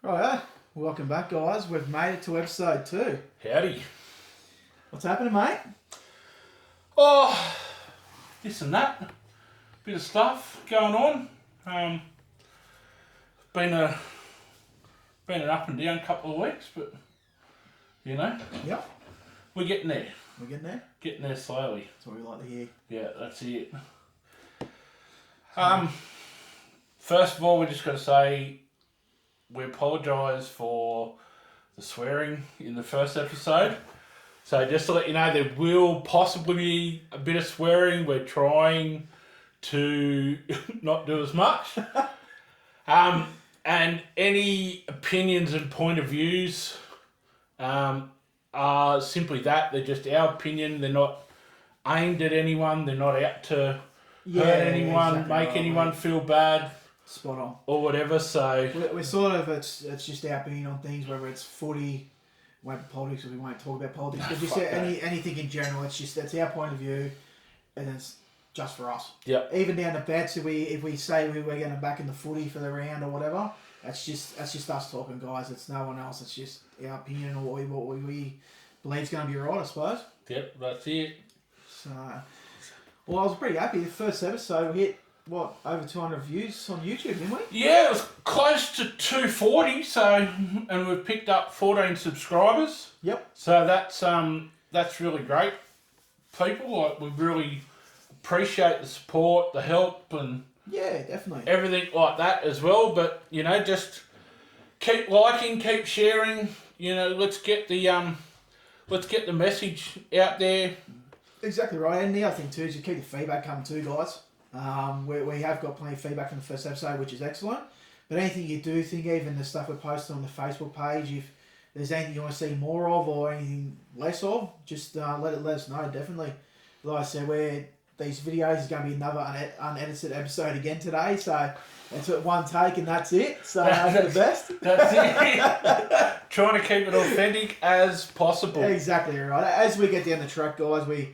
Right, welcome back, guys. We've made it to episode 2. Howdy. What's happening, mate? Oh, this and that. Bit of stuff going on. Been an up and down couple of weeks, but Yep, we're getting there. we're getting there. Getting there slowly. That's what we like to hear. Yeah, that's it. First of all, we just got to say we apologise for the swearing in the first episode. So just to let you know, there will possibly be a bit of swearing. We're trying to not do as much. And any opinions and point of views are simply that. They're just our opinion. They're not aimed at anyone. They're not out to hurt anyone, exactly make right, anyone mate. feel bad Spot on. or whatever. So We're sort of, it's just our opinion on things, whether it's footy, won't be politics, or we won't talk about politics, but just Fuck that. anything in general. It's our point of view, and it's just for us. Yep. Even down to bets, if we say we're going to back in the footy for the round or whatever, that's just us talking, guys. It's no one else. It's just our opinion or what we believe is going to be right, I suppose. Yep, that's it. So, well, I was pretty happy. The first episode, we hit, over 200 views on YouTube, didn't we? Yeah, it was close to 240. So, and we've picked up 14 subscribers. Yep. So that's really great. People, like, we really appreciate the support, the help, and Yeah, definitely. everything like that as well. But just keep liking, keep sharing. Let's get the message out there. Exactly right. And the other thing too is you keep the feedback coming too, guys. We have got plenty of feedback from the first episode, which is excellent. But anything you do think, even the stuff we're posting on the Facebook page, if there's anything you want to see more of or anything less of, just let us know. Definitely. Like I said, these videos is going to be another unedited episode again today, so it's at one take and that's it. So that's the best. That's it. Trying to keep it authentic as possible. Exactly right. As we get down the track, guys, we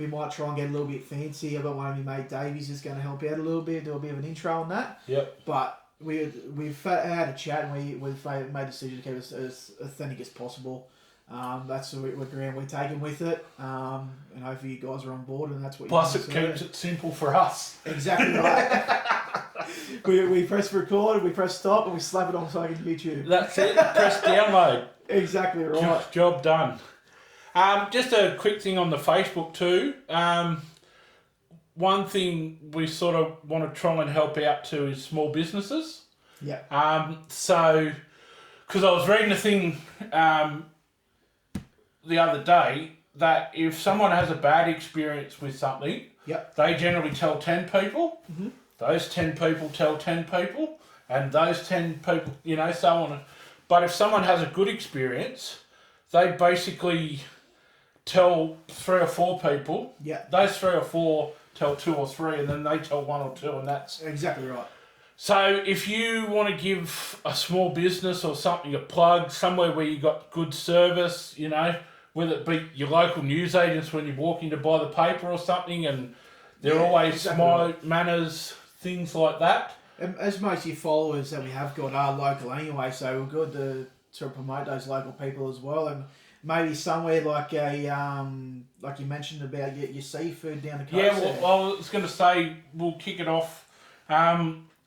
might try and get a little bit fancy. I've got one of my mate Davies is going to help out a little bit, do a bit of an intro on that. Yep. But we've had a chat and we've made a decision to keep it as authentic as possible. That's what we're taking with it. And hopefully you guys are on board and that's what Plus you it keeps it simple for us. Exactly right. we press record, we press stop, and we slap it on fucking YouTube. That's it. Press download. Exactly right. Job done. Just a quick thing on the Facebook too. One thing we sort of want to try and help out to is small businesses. Yeah. So, because I was reading a thing the other day that if someone has a bad experience with something, Yep. they generally tell 10 people. Mm-hmm. Those 10 people tell 10 people, and those 10 people, so on. But if someone has a good experience, they basically tell 3 or 4 people. Yeah. Those 3 or 4 tell 2 or 3, and then they tell 1 or 2, and that's... Exactly right. So if you want to give a small business or something a plug, somewhere where you got good service, whether it be your local newsagents when you walk in to buy the paper or something, and they're always exactly smart right. manners, things like that. As most of your followers that we have got are local anyway, so we're good to promote those local people as well, and maybe somewhere like like you mentioned about your seafood down the coast. Yeah, well, I was going to say we'll kick it off.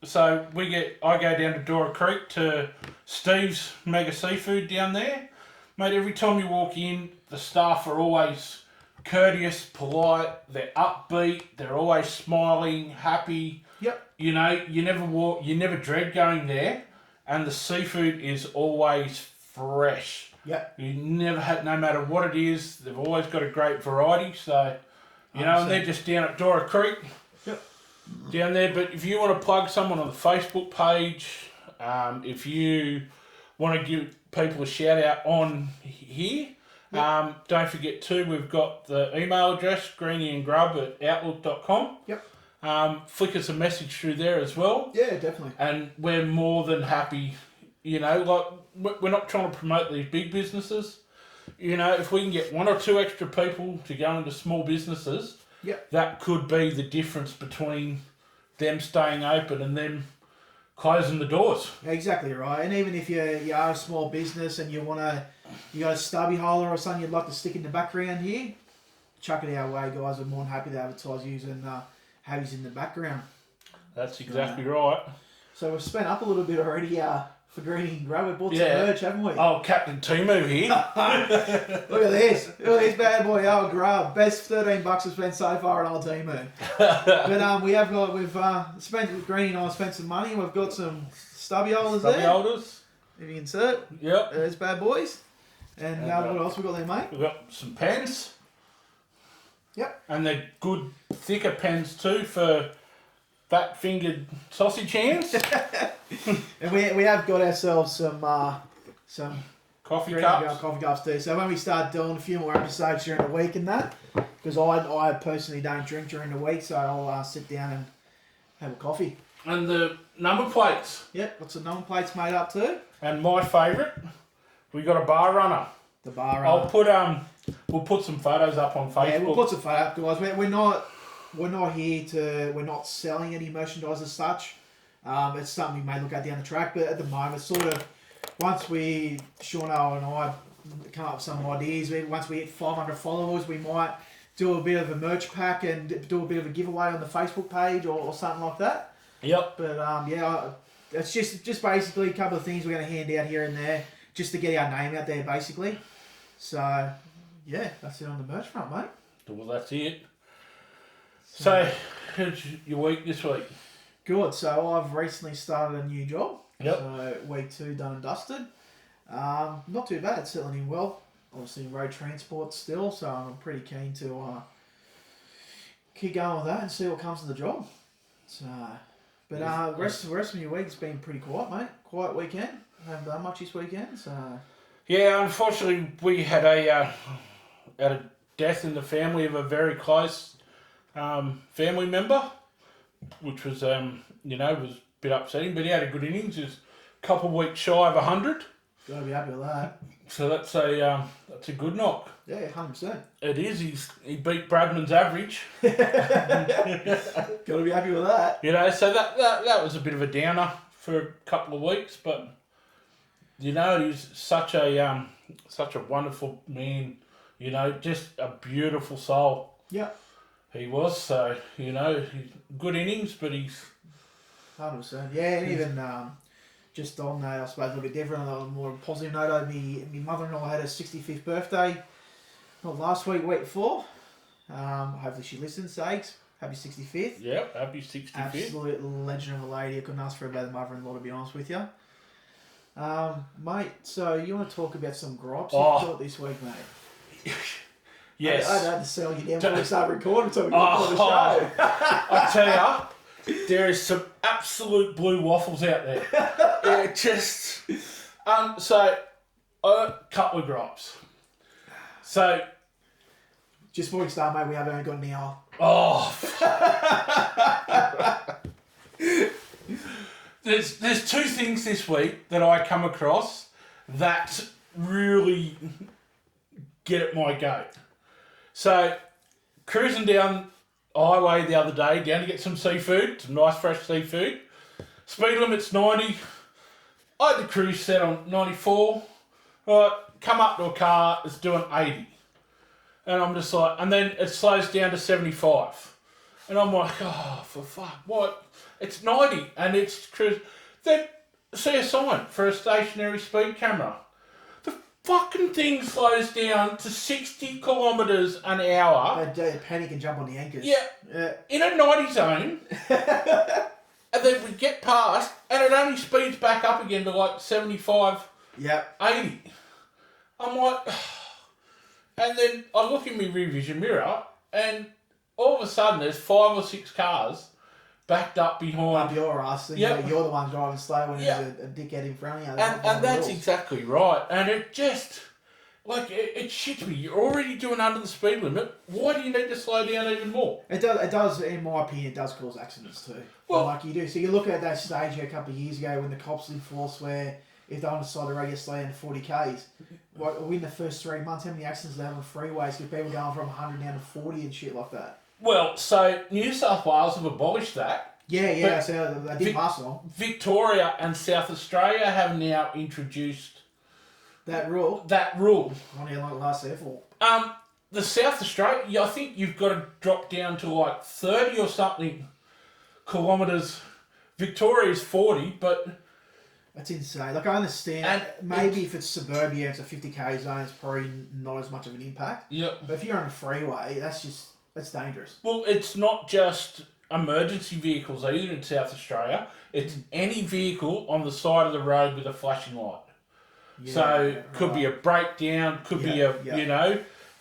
So I go down to Dora Creek to Steve's Mega Seafood down there. Mate, every time you walk in, the staff are always courteous, polite, they're upbeat, they're always smiling, happy. Yep. You never dread going there, and the seafood is always fresh. Yep. You never had, no matter what it is, they've always got a great variety, so, and they're just down at Dora Creek. Yep. Down there, but if you want to plug someone on the Facebook page, if you want to give people a shout out on here, don't forget too, we've got the email address, greenyandgrub@outlook.com. Yep. Flick us a message through there as well. Yeah, definitely. And we're more than happy, we're not trying to promote these big businesses. If we can get 1 or 2 extra people to go into small businesses, Yep. that could be the difference between them staying open and them closing the doors. Exactly right. And even if you are a small business and you got a stubby holder or something you'd like to stick in the background here, chuck it our way, guys. We're more than happy to advertise you and have you in the background. That's exactly right. So we've spent up a little bit already for Greeny and Grow. We bought some merch, haven't we? Oh, Captain Timu here. Look at this. Look at this bad boy, old Grow. Best $13 we've spent so far on old Timu. But we've spent, Greeny and I spent some money. We've got some stubby holders there. Stubby holders. If you can see it. Yep. There's bad boys. And what else we got there, mate? We've got some pens. Yep. And they're good, thicker pens too for fat-fingered sausage hands. And we have got ourselves some Coffee coffee cups too. So when we start doing a few more episodes during the week and that, because I personally don't drink during the week, so I'll sit down and have a coffee. And the number plates. Yep, got some number plates made up too. And my favourite, we got a bar runner. The bar runner. I'll put we'll put some photos up on Facebook. Yeah, we'll put some photos up, guys. We're not here to. We're not selling any merchandise as such. It's something we may look at down the track, but at the moment, sort of, once Shauno and I come up with some ideas, once we hit 500 followers, we might do a bit of a merch pack and do a bit of a giveaway on the Facebook page or something like that. Yep. But it's just basically a couple of things we're going to hand out here and there, just to get our name out there, basically. So, yeah, that's it on the merch front, mate. Well, that's it. So, how's your week this week? Good. So I've recently started a new job. Yep. So week 2 done and dusted. Not too bad. Settling in well. Obviously road transport still, so I'm pretty keen to keep going with that and see what comes of the job. So, but the rest of your week's been pretty quiet, mate. Quiet weekend. Haven't done much this weekend. So. Yeah, unfortunately, we had a death in the family of a very close family member, which was was a bit upsetting. But he had a good innings. He was a couple of weeks shy of 100. Gotta be happy with that. So that's a good knock. Yeah, 100%. It is. He beat Bradman's average. Gotta be happy with that. So that was a bit of a downer for a couple of weeks, but he's such a wonderful man. Just a beautiful soul. Yeah. He was. So he's good innings, but he's 100%. Yeah, and even just on that, I suppose a little bit different. On a more positive note, my mother-in-law had her 65th birthday. Not last week, week before. Hopefully she listens, Sakes. Happy 65th. Yep, happy 65th. Absolute legend of a lady. I couldn't ask for a better mother-in-law, to be honest with you. Mate, so you want to talk about some gripes you've got this week, mate? Yes. I had to sell you down before we start recording so we can record the show. I tell you, there is some absolute blue waffles out there. Yeah, just... so, a couple of gripes. So... Just before we start, mate, we have only got an hour. Oh. There's two things this week that I come across that really get at my goat. So, cruising down the highway the other day, down to get some seafood, some nice fresh seafood. Speed limit's 90. I had the cruise set on 94. Right, come up to a car, it's doing 80. And I'm just like, and then it slows down to 75. And I'm like, oh, for fuck, what? It's 90 and it's cruise. Then see a sign for a stationary speed camera. The fucking thing slows down to 60 kilometres an hour. They panic and jump on the anchors. Yeah. In a 90 zone. And then we get past and it only speeds back up again to like 75, 80. I'm like... And then I look in my rear vision mirror and all of a sudden there's 5 or 6 cars backed up behind. Up your ass. And Yep. you're the one driving slow when there's a dickhead in front of you. And that's exactly right. And it just, it shits me. You're already doing under the speed limit. Why do you need to slow down even more? It does, in my opinion, it does cause accidents too. Well, like you do. So you look at that stage a couple of years ago when the cops enforced where if they're on the side of the road, you slow down to 40 Ks. Within the first 3 months, how many accidents they have on freeways with people going from 100 down to 40 and shit like that? Well, so New South Wales have abolished that. Yeah. So they did pass along Victoria and South Australia have now introduced that rule. Only like last year for. The South Australia, I think you've got to drop down to like 30 or something kilometres. Victoria's 40, but That's insane. Like I understand, maybe if it's suburbia, it's a 50k zone, it's probably not as much of an impact. Yep. But if you're on a freeway, that's dangerous. Well, it's not just emergency vehicles either in South Australia. It's any vehicle on the side of the road with a flashing light. Yeah, So could be a breakdown, could be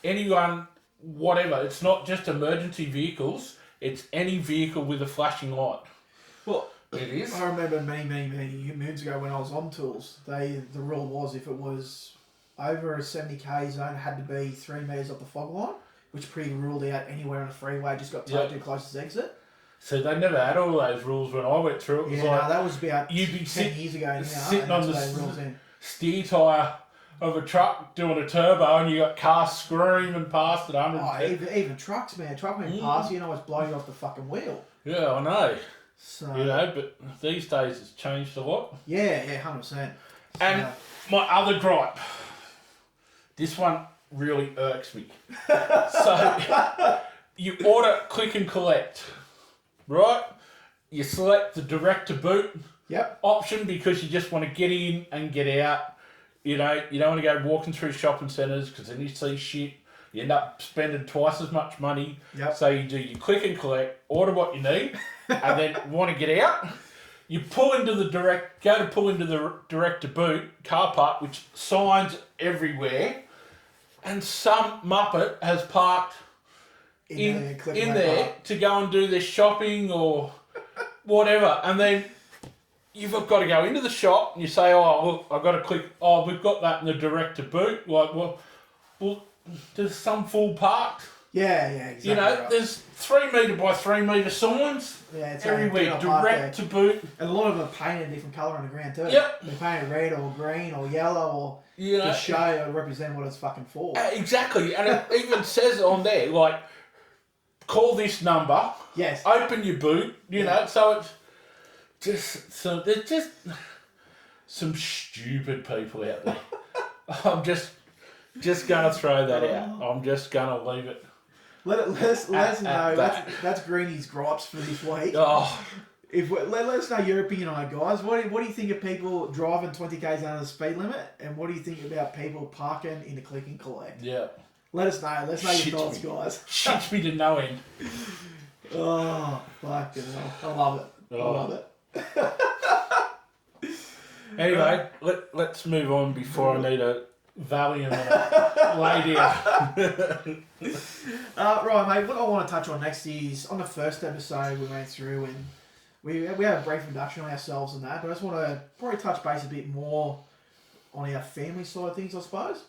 anyone, whatever. It's not just emergency vehicles. It's any vehicle with a flashing light. Well, it is. I remember many moons ago when I was on tools, the rule was if it was over a 70k zone, it had to be 3 metres off the fog line, which pretty ruled out anywhere on the freeway, just got towed to closest exit. So they never had all those rules when I went through it. It was that was about you'd be 10 years ago now. Sitting on the steer tyre of a truck doing a turbo and you got cars screaming past at 100. Even trucks, man. Truck went past you and almost blow you off the fucking wheel. Yeah, I know. So, but these days it's changed a lot. Yeah, 100%. And my other gripe, this one really irks me. So you order click and collect, right? You select the direct to boot option because you just want to get in and get out. You know, you don't want to go walking through shopping centres because then you see shit. You end up spending twice as much money. So you do your click and collect, order what you need, and then want to get out. You pull into the direct to boot car park, which signs everywhere, and some muppet has parked in there to go and do their shopping or whatever, and then you've got to go into the shop and you say, "Oh, look, I've got to click. Oh, we've got that in the direct to boot." Like, well, there's some full parked. Yeah, exactly. You know, there's 3 metre by 3 metre signs everywhere, direct to boot. And a lot of them are painted a different colour on the ground too. Yep. They're painted red or green or yellow or to show or represent what it's fucking for. Exactly, and it even says on there, like, call this number. Yes. Open your boot. You know, so it's there's just some stupid people out there. I'm just gonna throw that out. I'm just gonna leave it. Let us know. That's Greeny's gripes for this week. Oh. Let us know your opinion on it, guys. What do you think of people driving 20 k's under the speed limit, and what do you think about people parking in the click and collect? Yeah. Let us know. Let's know your thoughts, guys. Shits me to no end. Oh, fucking hell. I love it. I love it. Anyway, let's move on before I need a Valium and lay down. Right, mate. What I want to touch on next is on the first episode we went through, and we had a brief introduction on ourselves and that, but I just want to probably touch base a bit more on our family side of things, I suppose.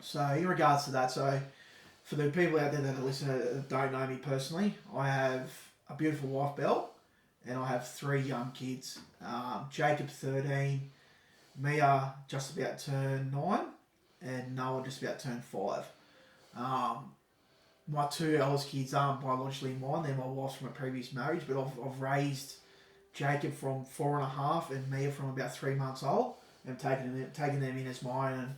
So in regards to that, so for the people out there that are listening that don't know me personally, I have a beautiful wife, Belle, and I have 3 young kids. Jacob 13, Mia just about turned 9, and Noah just about turned 5. My 2 eldest kids aren't biologically mine; they're my wife's from a previous marriage. But I've raised Jacob from 4.5 and Mia from about 3 months old, and taking them in as mine. And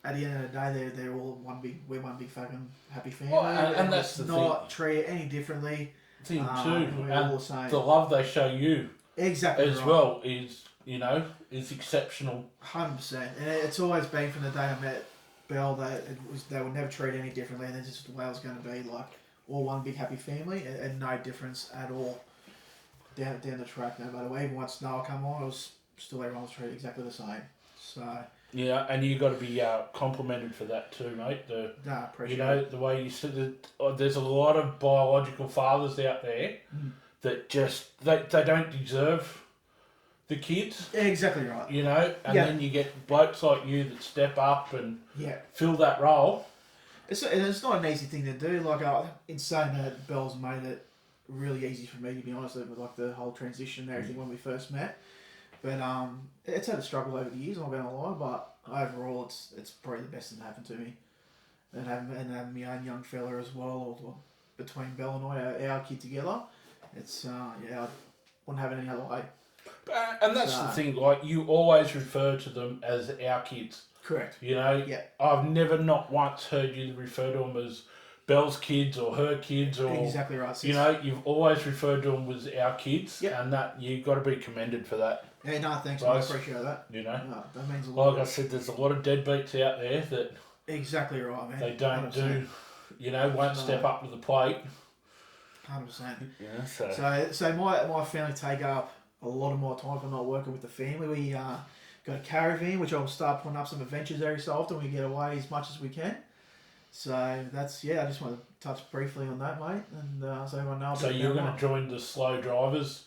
at the end of the day, they're all we're one big fucking happy family. Well, and that's the not treated any differently. Thing too, we're all the same. The love they show you exactly as right. well is exceptional. 100%, and it's always been from the day I met Belle that they were never treated any differently, and this is the way it was going to be, like all one big happy family, and no difference at all down the track. No matter what, even once Noah come on, it was still everyone was treated exactly the same. So yeah, and you got to be complimented for that too, mate. Appreciate the way you said that. There's a lot of biological fathers out there that just they don't deserve the kids. Yeah, exactly right. And then you get blokes like you that step up and fill that role. It's not an easy thing to do. Like in saying that, Belle's made it really easy for me, to be honest, with like the whole transition and everything when we first met. But it's had a struggle over the years, I'm not going to lie, but overall it's probably the best thing that happened to me. And having my own young fella as well, or between Belle and I, our kid together, It's I wouldn't have it any other way. And that's the thing, like, you always refer to them as our kids. Correct. You know? Yeah. I've never not once heard you refer to them as Belle's kids or her kids or... Exactly right. Sis. You know, you've always referred to them as our kids, Yep. and that you've got to be commended for that. Yeah, no, thanks. Right. I appreciate that. You know? No, that means a lot. Like I said, there's a lot of deadbeats out there that... Exactly right, man. They don't 100%. do... You know, won't step up to the plate. 100%. Yeah, So my family take up a lot of my time if I'm not working with the family. We got a caravan, which I'll start putting up some adventures every so often. We get away as much as we can. So that's, I just want to touch briefly on that, mate. And so everyone knows. So you're going to join the slow drivers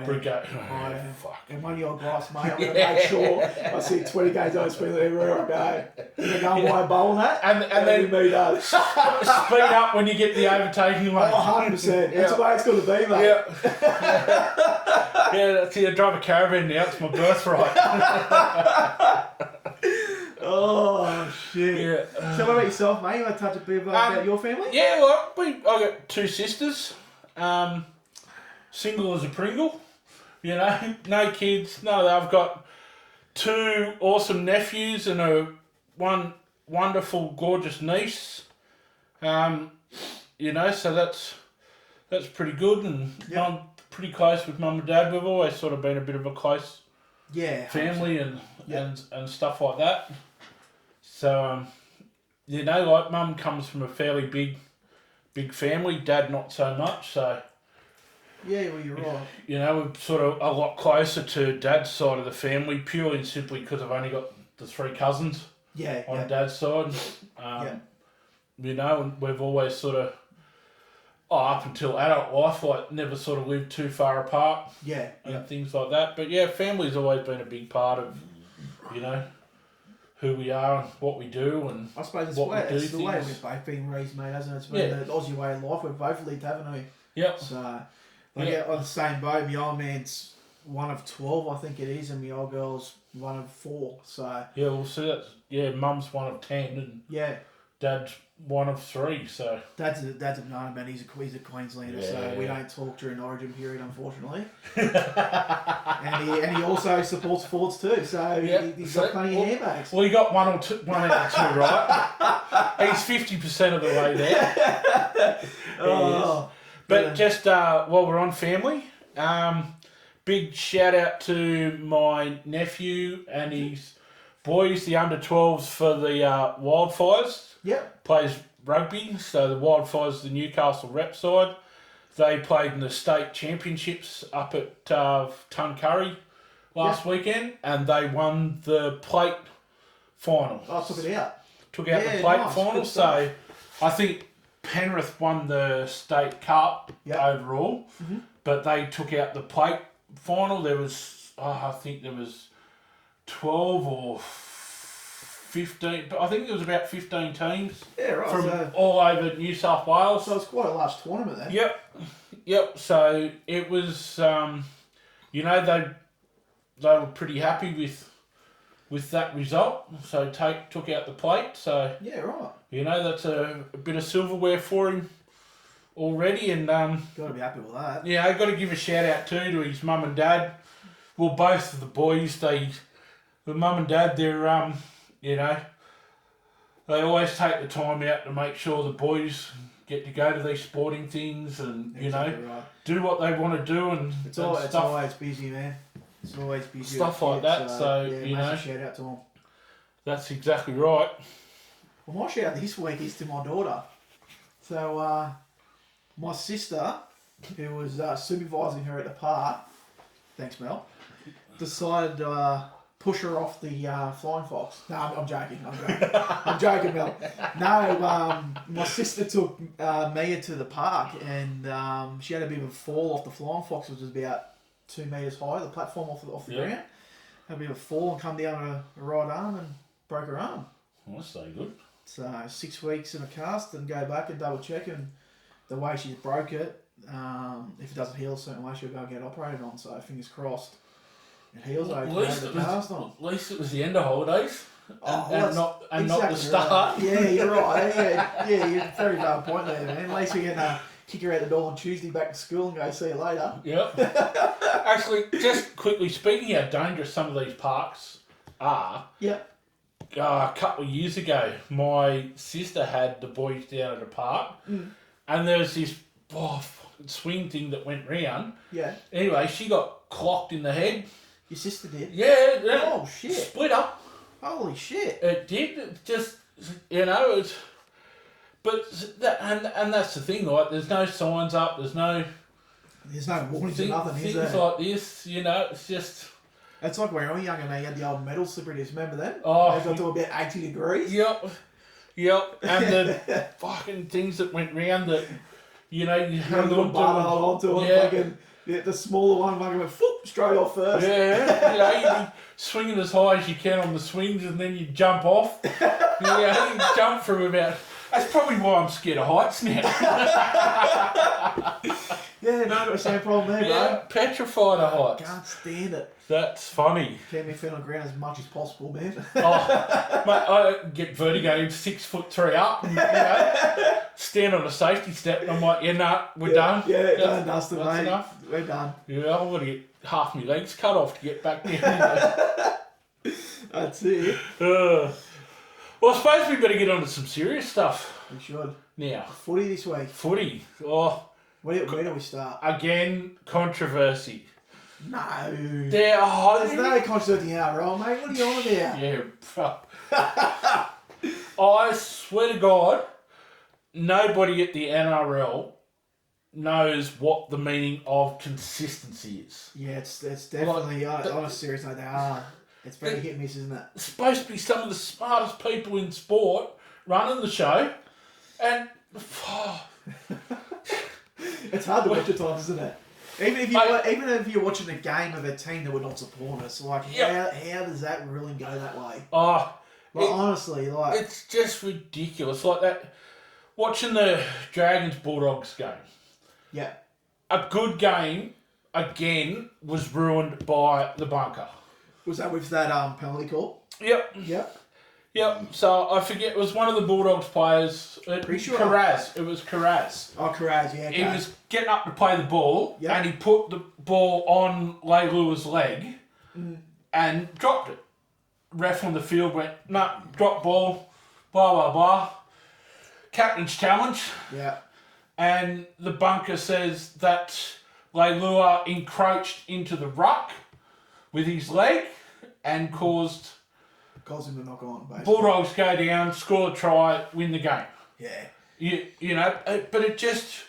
brigade? I am. Fuck. And one of your guys, mate, I'm going to make sure I see 20 k's over speed everywhere I go. I'm going to go and buy a bowl and that. And then me does. speed up when you get the overtaking lane. Oh, 100%. That's the way it's going to be, mate. Yeah, that's it. I drive a caravan now. It's my birthright. Oh, shit. Yeah. So what about yourself, mate? You want to touch a bit about your family? Yeah, well, I got two sisters. Single as a Pringle. You know, no kids. No, I've got two awesome nephews and one wonderful, gorgeous niece. You know, so that's pretty good, and I'm pretty close with mum and dad. We've always sort of been a bit of a close family and stuff like that. So, you know, like mum comes from a fairly big family, dad not so much, so... Yeah, well, you're right. You know, we're sort of a lot closer to dad's side of the family, purely and simply because I've only got the three cousins on dad's side. You know, and we've always sort of, up until adult life, like never sort of lived too far apart. And things like that. But yeah, family's always been a big part of, you know, who we are and what we do and I suppose it's what we do. It's the way we've both been raised, mate, hasn't it? It's been the Aussie way of life. We've both lived, haven't we? Yep. So, on the same boat, my old man's one of 12, I think it is, and my old girl's one of 4. So yeah, we'll see that. Mum's one of 10 and dad's one of 3. So dad's a no, man. He's a Queenslander, so we don't talk during Origin period, unfortunately. and he also supports Fords too, so he's got plenty of handbags. Well, he got one out of 2, right? He's 50% of the way there. But just while we're on family, big shout out to my nephew and his boys, the under 12s for the Wildfires. Yep. Plays rugby, so the Wildfires, the Newcastle rep side. They played in the state championships up at Tuncurry last weekend, and they won the plate final. Oh, took it out. Took out the plate final, so I think Penrith won the state cup overall, but they took out the plate final. There was, I think there was 12 or 15, but I think there was about 15 teams from all over New South Wales. So it's quite a large tournament then. Yep. So it was, you know, they were pretty happy with that result. So took out the plate. So you know, that's a bit of silverware for him already, and got to be happy with that. Yeah, I got to give a shout out too to his mum and dad. Well, both of the boys, the mum and dad, they're you know, they always take the time out to make sure the boys get to go to these sporting things and you know do what they want to do and it's always busy, man. It's always busy. Stuff like that. So you know, shout out to them. That's exactly right. Well, my shout out this week is to my daughter. So my sister, who was supervising her at the park, thanks Mel, decided to push her off the flying fox. No, I'm joking. I'm joking, Mel. No, my sister took Mia to the park and she had a bit of a fall off the flying fox, which was about 2 metres high, the platform off the ground. Had a bit of a fall and come down her right arm and broke her arm. Well, that's so good. So 6 weeks in a cast and go back and double check, and the way she's broke it, if it doesn't heal a certain way, she'll go and get operated on. So fingers crossed, it heals okay. At least it was the end of holidays, and not the exactly start. Right. Yeah, you're right. Yeah, you're very valid point there, man. At least we can kick her out the door on Tuesday back to school and go, see you later. Yeah. Actually, just quickly, speaking how dangerous some of these parks are, Yeah. a couple of years ago, my sister had the boys down at a park, and there was this fucking swing thing that went round. Yeah. Anyway, she got clocked in the head. Your sister did? Yeah. Oh, shit. Split up. Holy shit. It did. It just, it's... But and that's the thing, right? There's no signs up. There's no warnings or nothing, is things there? like this. It's just. It's like when we were younger, you had the old metal slippers. Remember that? Oh, they got to about 80 degrees. Yep. And the fucking things that went round that, you had a little bar onto it. The smaller one went straight off first. Yeah, you'd be swinging as high as you can on the swings, and then you jump off. You jump from about. That's probably why I'm scared of heights now. Yeah, no, got the same problem there, bro. Petrified of heights. Can't stand it. That's funny. Keep me feet on the ground as much as possible, man. Mate, I get vertigo 6'3" up, and, stand on a safety step, and I'm like, we're done. Yeah, done, dusted, that's mate. enough. We're done. Yeah, I've got to get half my legs cut off to get back down. That's it. Well, I suppose we better get on to some serious stuff. We should. Now. Footy this week. Footy. Oh. Where do we start? Again, controversy. No. There's no controversy in NRL, mate. What are you on about? Yeah. I swear to God, nobody at the NRL knows what the meaning of consistency is. Yeah, it's definitely, on a serious note, they are. It's very hit and miss, isn't it? It's supposed to be some of the smartest people in sport running the show, and it's hard to watch at times, isn't it? Even if you're watching a game of a team that would not support us, how does that ruling go that way? Honestly, it's just ridiculous. Like that, watching the Dragons Bulldogs game. Yeah, a good game again was ruined by the bunker. Was that with that penalty call? Yep. So I forget, it was one of the Bulldogs players. Pretty sure. Carraz. It was Carraz. Oh, Carraz, yeah. He was getting up to play the ball, and he put the ball on Leilua's leg and dropped it. Ref on the field went, no, drop ball, blah, blah, blah. Captain's challenge. Yeah. And the bunker says that Leilua encroached into the ruck with his leg and caused him to knock on, basically. Bulldogs go down, score a try, win the game. Yeah. But it just,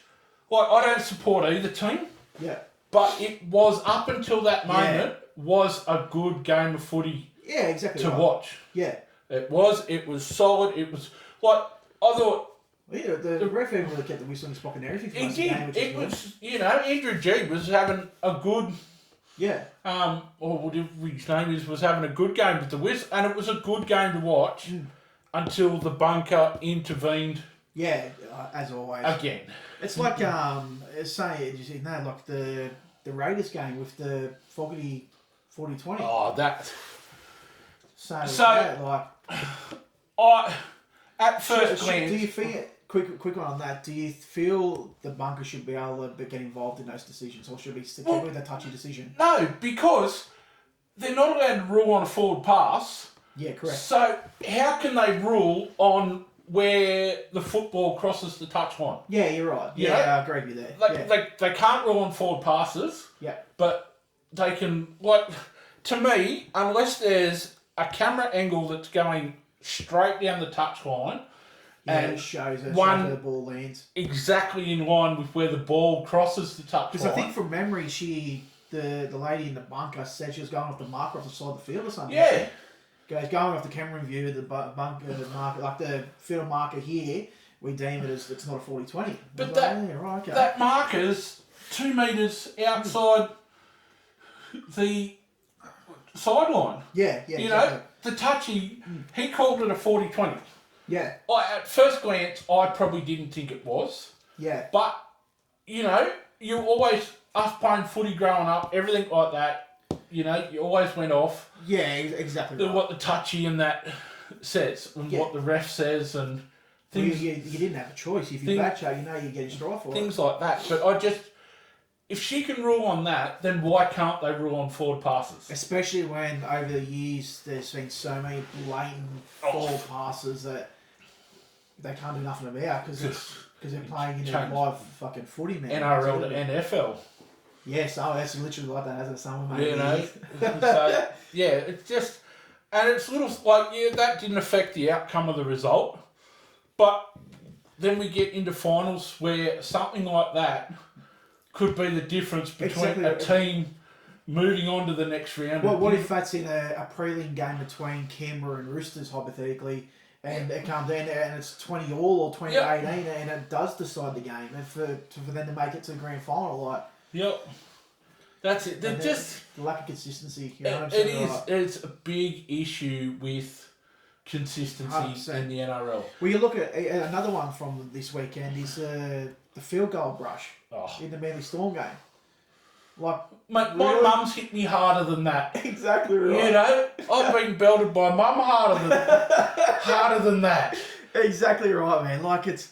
I don't support either team. Yeah. But it was, up until that moment, was a good game of footy. Yeah, exactly. To watch. Yeah. It was solid. It was, I thought. Yeah, the ref even really kept the whistle in his pocket and everything. He did. It was, Andrew G was having a good. Yeah. Or whatever his name is, was having a good game with the whistle, and it was a good game to watch until the bunker intervened. Yeah, as always. Again. It's like like the Raiders game with the Fogarty 40-20. Oh, that. At first glance, do you feel quick one on that? Do you feel the bunker should be able to get involved in those decisions, or should be sticking with a touchy decision? No, because they're not allowed to rule on a forward pass. Yeah, correct. So how can they rule on where the football crosses the touchline? Yeah, you're right. Yeah, I agree with you there. They can't rule on forward passes. Yeah. But they can, to me, unless there's a camera angle that's going straight down the touchline, and it shows where the ball lands exactly in line with where the ball crosses the touchline. Because I think from memory, the lady in the bunker said she was going off the marker off the side of the field or something. Yeah. Goes going off the camera view of the bunker marker, like the field marker here. We deem it as it's not a 40-20. But okay. that marker's 2 metres outside the sideline. Yeah. Exactly. The touchy, he called it a 40-20. Yeah. At first glance, I probably didn't think it was. Yeah. But, you always, us playing footy growing up, everything like that, you always went off. Yeah, exactly right. What the touchy and that says, and what the ref says, and things, you didn't have a choice. If you back choke, you know you're getting strike for things like that. But if she can rule on that, then why can't they rule on forward passes? Especially when over the years there's been so many blatant forward passes that they can't do nothing about because they're playing in a live fucking footy, man. NRL to NFL. Yes, that's literally like that, hasn't it? Someone made You know, so yeah, it's just, and it's little like that didn't affect the outcome of the result, but then we get into finals where something like that could be the difference between a team moving on to the next round. Well, what if that's in a prelim game between Canberra and Roosters, hypothetically, and it comes in and it's 20 all or 20-18, and it does decide the game, and for them to make it to the grand final, like. Yep. That's it. They're just the lack of consistency. You know it is. Right? It's a big issue with consistency 100%. in the NRL. Well, you look at another one from this weekend is the field goal brush in the Manly Storm game. Like, mate, my mum's hit me harder than that. Exactly right. You know, I've been belted by mum harder than that. Exactly right, man. Like it's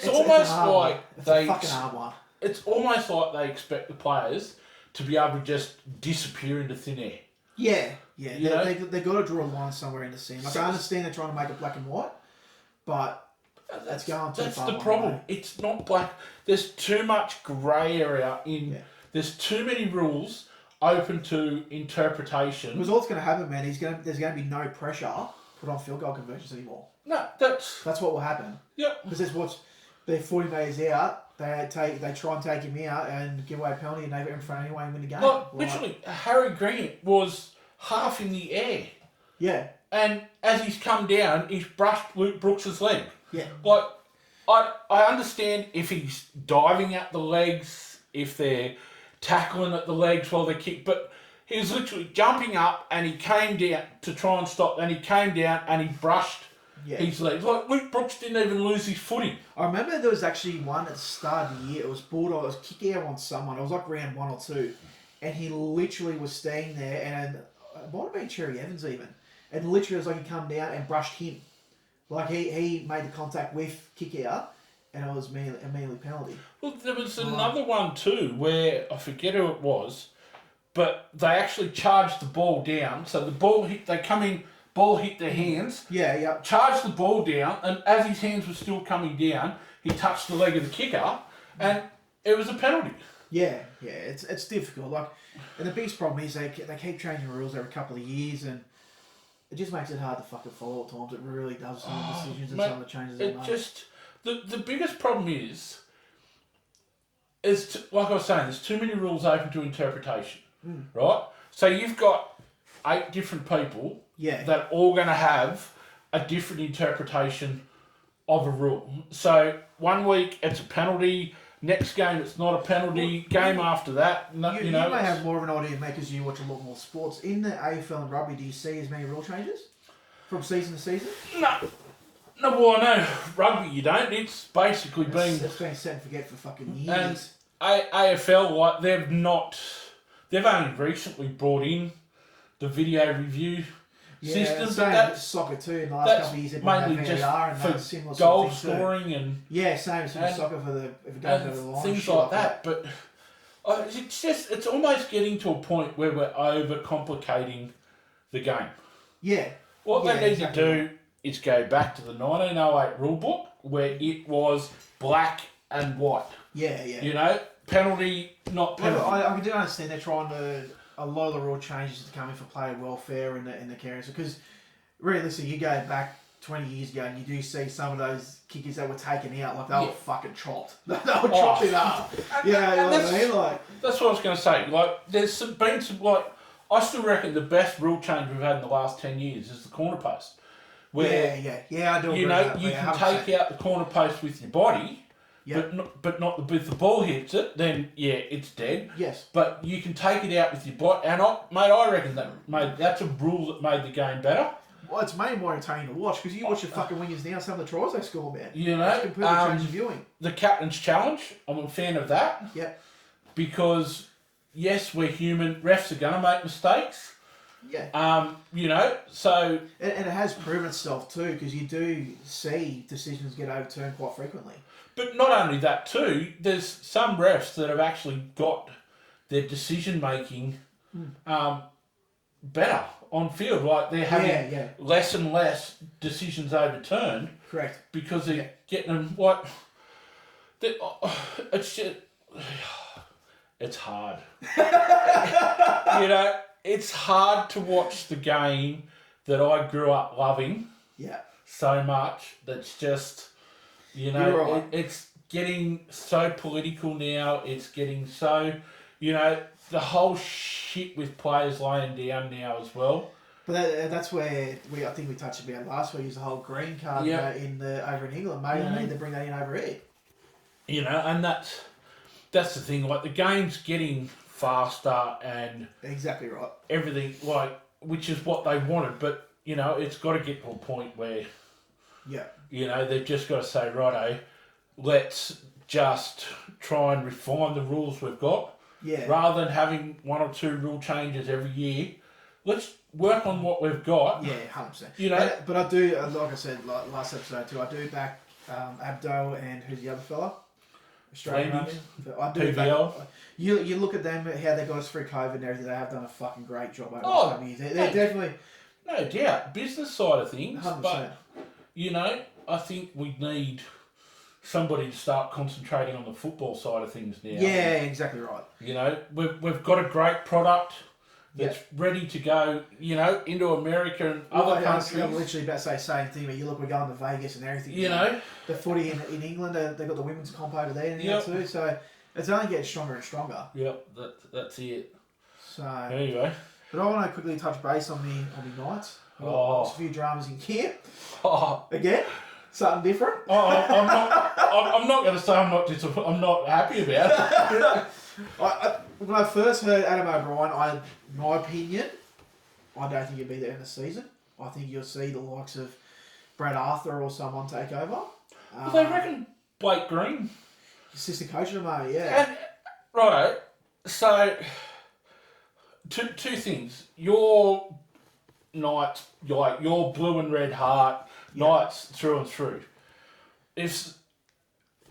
almost like it's a fucking hard one. It's almost like they expect the players to be able to just disappear into thin air. Yeah. They got to draw a line somewhere in the scene. Like, I understand they're trying to make it black and white, but that's going too far. That's the problem. Way. It's not black. There's too much grey area in. Yeah. There's too many rules open to interpretation. Because all that's going to happen, man, there's going to be no pressure put on field goal conversions anymore. No, that's what will happen. Yep. Because they're 40 metres out. They try and take him out and give away a penalty, and they get in front anyway and win the game. Literally, Harry Grant was half in the air. Yeah. And as he's come down, he's brushed Luke Brooks' leg. Yeah. Like, I understand if he's diving at the legs, if they're tackling at the legs while they kick, but he was literally jumping up and he came down to try and stop, and he came down and he brushed his legs. Like, Luke Brooks didn't even lose his footing. I remember there was actually one at the start of the year. It was Bulldog. It was kicking out on someone. It was like round 1 or 2. And he literally was staying there, and it might have been Cherry Evans even. And literally it was like he come down and brushed him. Like he made the contact with kick out, and it was immediately penalty. Well, there was another one too where I forget who it was, but they actually charged the ball down. So the ball hit. They come in. Ball hit their hands. Yeah. Charged the ball down, and as his hands were still coming down, he touched the leg of the kicker, and it was a penalty. Yeah. It's difficult. Like, and the biggest problem is they keep changing rules every couple of years, and it just makes it hard to fucking follow at times. It really does. Some of the decisions and some of the changes they make. The biggest problem is like I was saying, there's too many rules open to interpretation, right? So you've got 8 different people. Yeah. That are all going to have a different interpretation of a rule. So one week it's a penalty, next game it's not a penalty, game after that. You may have more of an idea, mate, because you watch a lot more sports. In the AFL and rugby, do you see as many rule changes from season to season? No, well, I know rugby you don't. It's basically it's been set and forget for fucking years. And AFL, like, they've only recently brought in the video review system, but that's soccer too. In the last couple of years, they've mainly just and for similar goal scoring and same as soccer for if it goes over the line, things like that. But it's almost getting to a point where we're overcomplicating the game. Yeah. What they need to do is go back to the 1908 rule book where it was black and white. Yeah. You know, penalty, not penalty. Well, I do understand they're trying to. A lot of the rule changes to come in for player welfare and the caring. Because realistically, you go back 20 years ago and you do see some of those kickers that were taken out, like they were fucking chopped. They were chopped it up. That's what I was going to say. Like, there's been some, like, I still reckon the best rule change we've had in the last 10 years is the corner post. Where, I do agree with that. You can take out the corner post with your body. Yep. But not if the ball hits it, then it's dead. Yes. But you can take it out with your body, and I reckon that's a rule that made the game better. Well, it's made more entertaining to watch because you watch the fucking wingers now. Some of the tries they score, man. You know, it's completely changed the viewing. The captain's challenge. I'm a fan of that. Yep. Because yes, we're human. Refs are gonna make mistakes. Yeah. You know, so And it has proven itself too, because you do see decisions get overturned quite frequently. but not only that too. There's some refs that have actually got their decision making better on field. Like they're having less and less decisions overturned. Correct. Because they're getting them like. It's just, it's hard. You know, it's hard to watch the game that I grew up loving. Yeah. So much. That's just, you know, You're right. it's getting so political now. It's getting so, you know, the whole shit with players laying down now as well. But that's where I think we touched about last week is the whole green card over in England. Maybe they need to bring that in over here. You know, and that's the thing. Like the game's getting faster and exactly right. Everything which is what they wanted. But you know, it's got to get to a point where you know they've just got to say, righto, let's just try and refine the rules we've got. Yeah. Rather than having 1 or 2 rule changes every year, let's work on what we've got. Yeah, 100%. You know, but I do, like I said last episode too, I do back Abdo and who's the other fella? Australian Army. I do PVL. You look at them, how they got us through COVID and everything, they have done a fucking great job over Oh, the couple of years. They're definitely... No doubt. Business side of things. 100%. But, you know, I think we need somebody to start concentrating on the football side of things now. Yeah, exactly right. You know, we've got a great product that's ready to go, you know, into America and other countries. I'm literally about to say the same thing, but you look, we're going to Vegas and everything. You know. The footy in England, they've got the women's comp over there now too, so it's only getting stronger and stronger. Yep, that's it. So there you go. But I want to quickly touch base on the Knights. There's a few dramas in camp. Again, something different. I'm not going to say I'm not happy about it. When I first heard Adam O'Brien, my opinion, I don't think he'll be there in the season. I think you'll see the likes of Brad Arthur or someone take over. Well, they reckon Blake Green. Assistant coach at the moment, yeah. And, righto, so, two things. Your Knights, like your blue and red heart, Knights through and through. If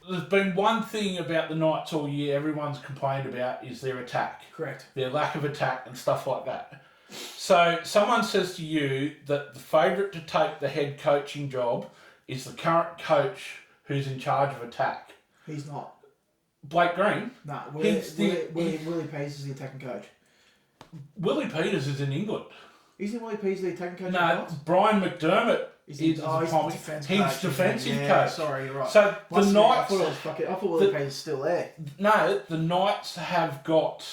there's been one thing about the Knights all year everyone's complained about is their attack. Correct. Their lack of attack and stuff like that. So someone says to you that the favourite to take the head coaching job is the current coach who's in charge of attack. He's not. Blake Green? No, Willie Peters is the attacking coach. Willie Peters is in England. Isn't Willie Peters the attacking coach? No, Brian McDermott he's the defensive coach. Sorry, you're right. So the Knights... I thought Willie Peters was still there. No, the Knights have got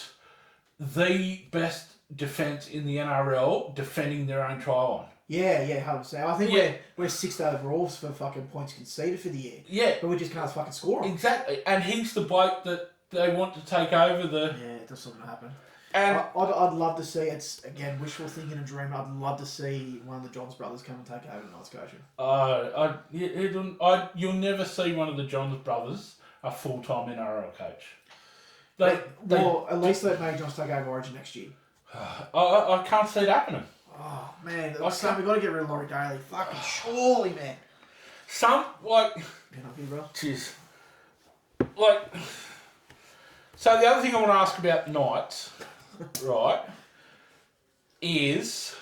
the best defence in the NRL defending their own try line. Yeah, 100%. I think we're 6th overall for fucking points conceded for the year. Yeah. But we just can't fucking score them. Exactly. And he's the bloke that they want to take over the... Yeah, that's not going to happen. And I'd love to see, it's, again, wishful thinking and dreaming, I'd love to see one of the Johns brothers come and take over the Knights coaching. You'll never see one of the Johns brothers a full-time NRL coach. Well, at least they've made Johns take over Origin next year. I can't see it happening. Oh, man. We've got to get rid of Laurie Daly. Fucking surely, man. Some, like... Cheers. Like... So the other thing I want to ask about the Knights, right, is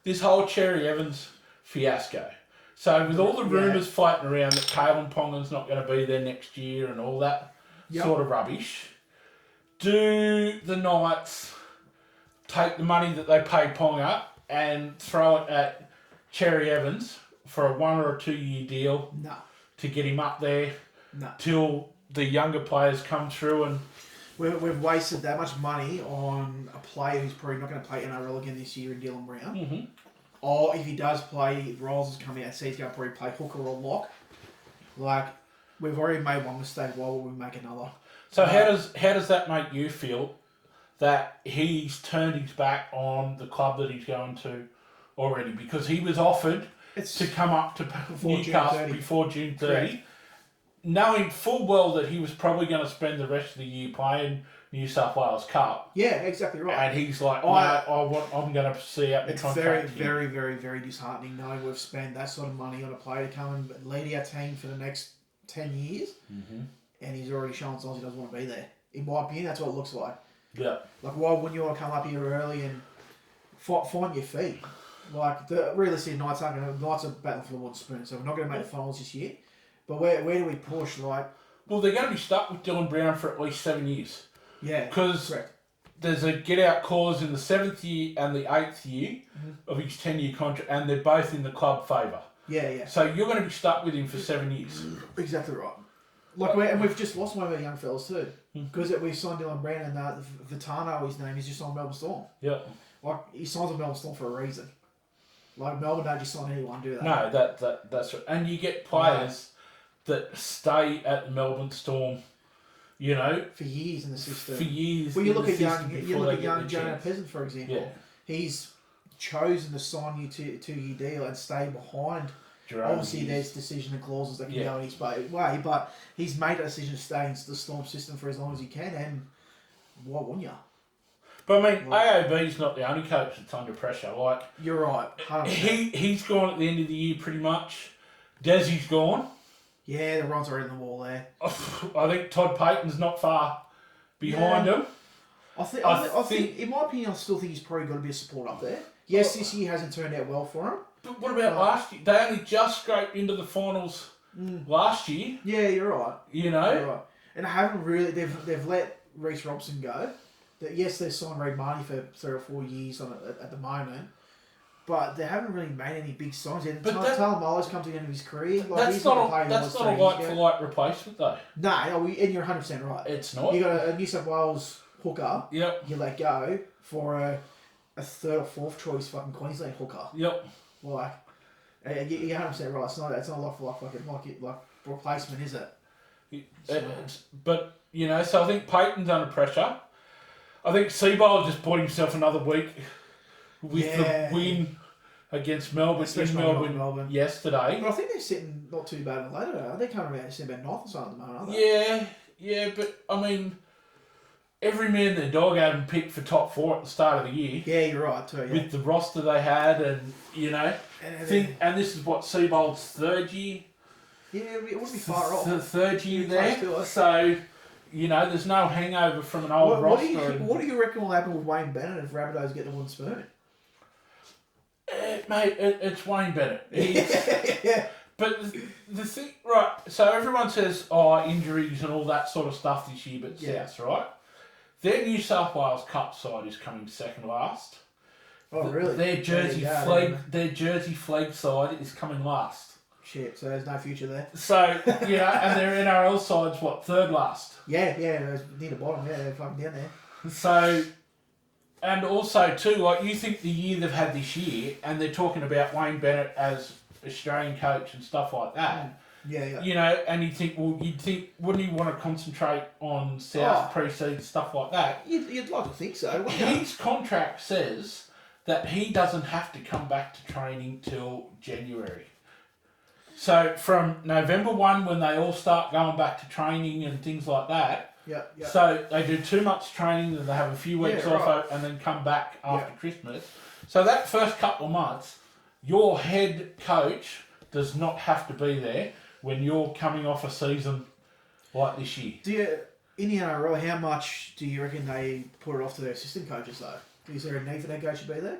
this whole Cherry Evans fiasco. So with all the rumours floating around that Kalen Ponga's not going to be there next year and all that sort of rubbish, do the Knights take the money that they pay Ponga and throw it at Cherry Evans for a 1 or a 2 year deal to get him up there till the younger players come through and... We've wasted that much money on a player who's probably not going to play NRL again this year in Dylan Brown. Mm-hmm. Or if he does play, Rolls is coming out, so he's going to probably play hooker or lock. Like, we've already made one mistake, why would we make another? So how does that make you feel that he's turned his back on the club that he's going to already? Because he was offered to come up to Newcastle before June 30. knowing full well that he was probably going to spend the rest of the year playing New South Wales Cup. Yeah, exactly right. And he's like, I'm going to see out the It's contract. very, very, very disheartening knowing we've spent that sort of money on a player to come and lead our team for the next 10 years, and he's already shown signs he doesn't want to be there. In my opinion, that's what it looks like. Yeah. Like, why wouldn't you want to come up here early and find your feet? Like, the realistic Knights are battling for the wooden spoon, so we're not going to make the finals this year. But where do we push? Like, well, they're going to be stuck with Dylan Brown for at least 7 years. Yeah, because there's a get-out clause in the 7th year and the 8th year of his 10-year contract, and they're both in the club favour. Yeah. So you're going to be stuck with him for 7 years. Exactly right. Like, and we've just lost one of our young fellas too, because we signed Dylan Brown and Vitano, his name, he's just on Melbourne Storm. Yeah. Like, he signs on Melbourne Storm for a reason. Like, Melbourne don't just sign anyone, do they? No, that's right. And you get players that stay at the Melbourne Storm, you know, for years in the system. For years. Well, you look at young Jonah Peasant, for example. Yeah. He's chosen to sign you to 2-year deal and stay behind. Obviously, there's decision and clauses that can go in his way, but he's made a decision to stay in the Storm system for as long as he can, and why wouldn't you? But I mean, AOB's not the only coach that's under pressure. Like, you're right. 100%. He's gone at the end of the year pretty much. Desi's gone. Yeah, the runs are in the wall there. I think Todd Payton's not far behind him. I think, in my opinion, I still think he's probably got to be a support up there. Yes, this year hasn't turned out well for him. But what about last year? They only just scraped into the finals last year. Yeah, you're right. You know? You're right. And I haven't really... They've let Reece Robson go. Yes, they've signed Reid Marnie for 3 or 4 years at the moment. But they haven't really made any big signs yet. Talon Muller's come to the end of his career. Like, that's not a like-for-like replacement, though. No, and you're 100% right. It's not. You got a New South Wales hooker. Yep. You let go for a 3rd or 4th choice fucking Queensland hooker. Yep. Like, you're 100% right. It's not a like replacement, is it? But, you know, so I think Payton's under pressure. I think Seabold just bought himself another week with the win against Melbourne in Melbourne yesterday. But I think they're sitting not too bad in the ladder. Are they coming about sitting about 9th or something at the moment, aren't they? Yeah, but I mean, every man and their dog had them picked for top 4 at the start of the year. Yeah, you're right too. Yeah. With the roster they had, and you know, and this is what Seabold's 3rd year. Yeah, it wouldn't be far off. The 3rd year there, so. You know, there's no hangover from an old roster. What do you reckon will happen with Wayne Bennett if Rabbitohs get the wooden spoon? Mate, it's Wayne Bennett. Yeah. But the thing, right, so everyone says, injuries and all that sort of stuff this year, but Souths, right? Their New South Wales Cup side is coming second last. Oh, really? Their Jersey flag side is coming last. Shit, so there's no future there. So, you know, and their NRL side's what, 3rd last? Yeah, near the bottom, they're fucking down there. So, and also too, like, you think the year they've had this year, and they're talking about Wayne Bennett as Australian coach and stuff like that. Yeah. You know, and you'd think, wouldn't he want to concentrate on South pre-season, stuff like that? You'd like to think so. His contract says that he doesn't have to come back to training till January. So from November 1, when they all start going back to training and things like that, so they do 2 months training, then they have a few weeks off, and then come back after Christmas. So that first couple of months, your head coach does not have to be there when you're coming off a season like this year. In the NRL, how much do you reckon they put it off to their assistant coaches though? Is there a need for that coach to be there?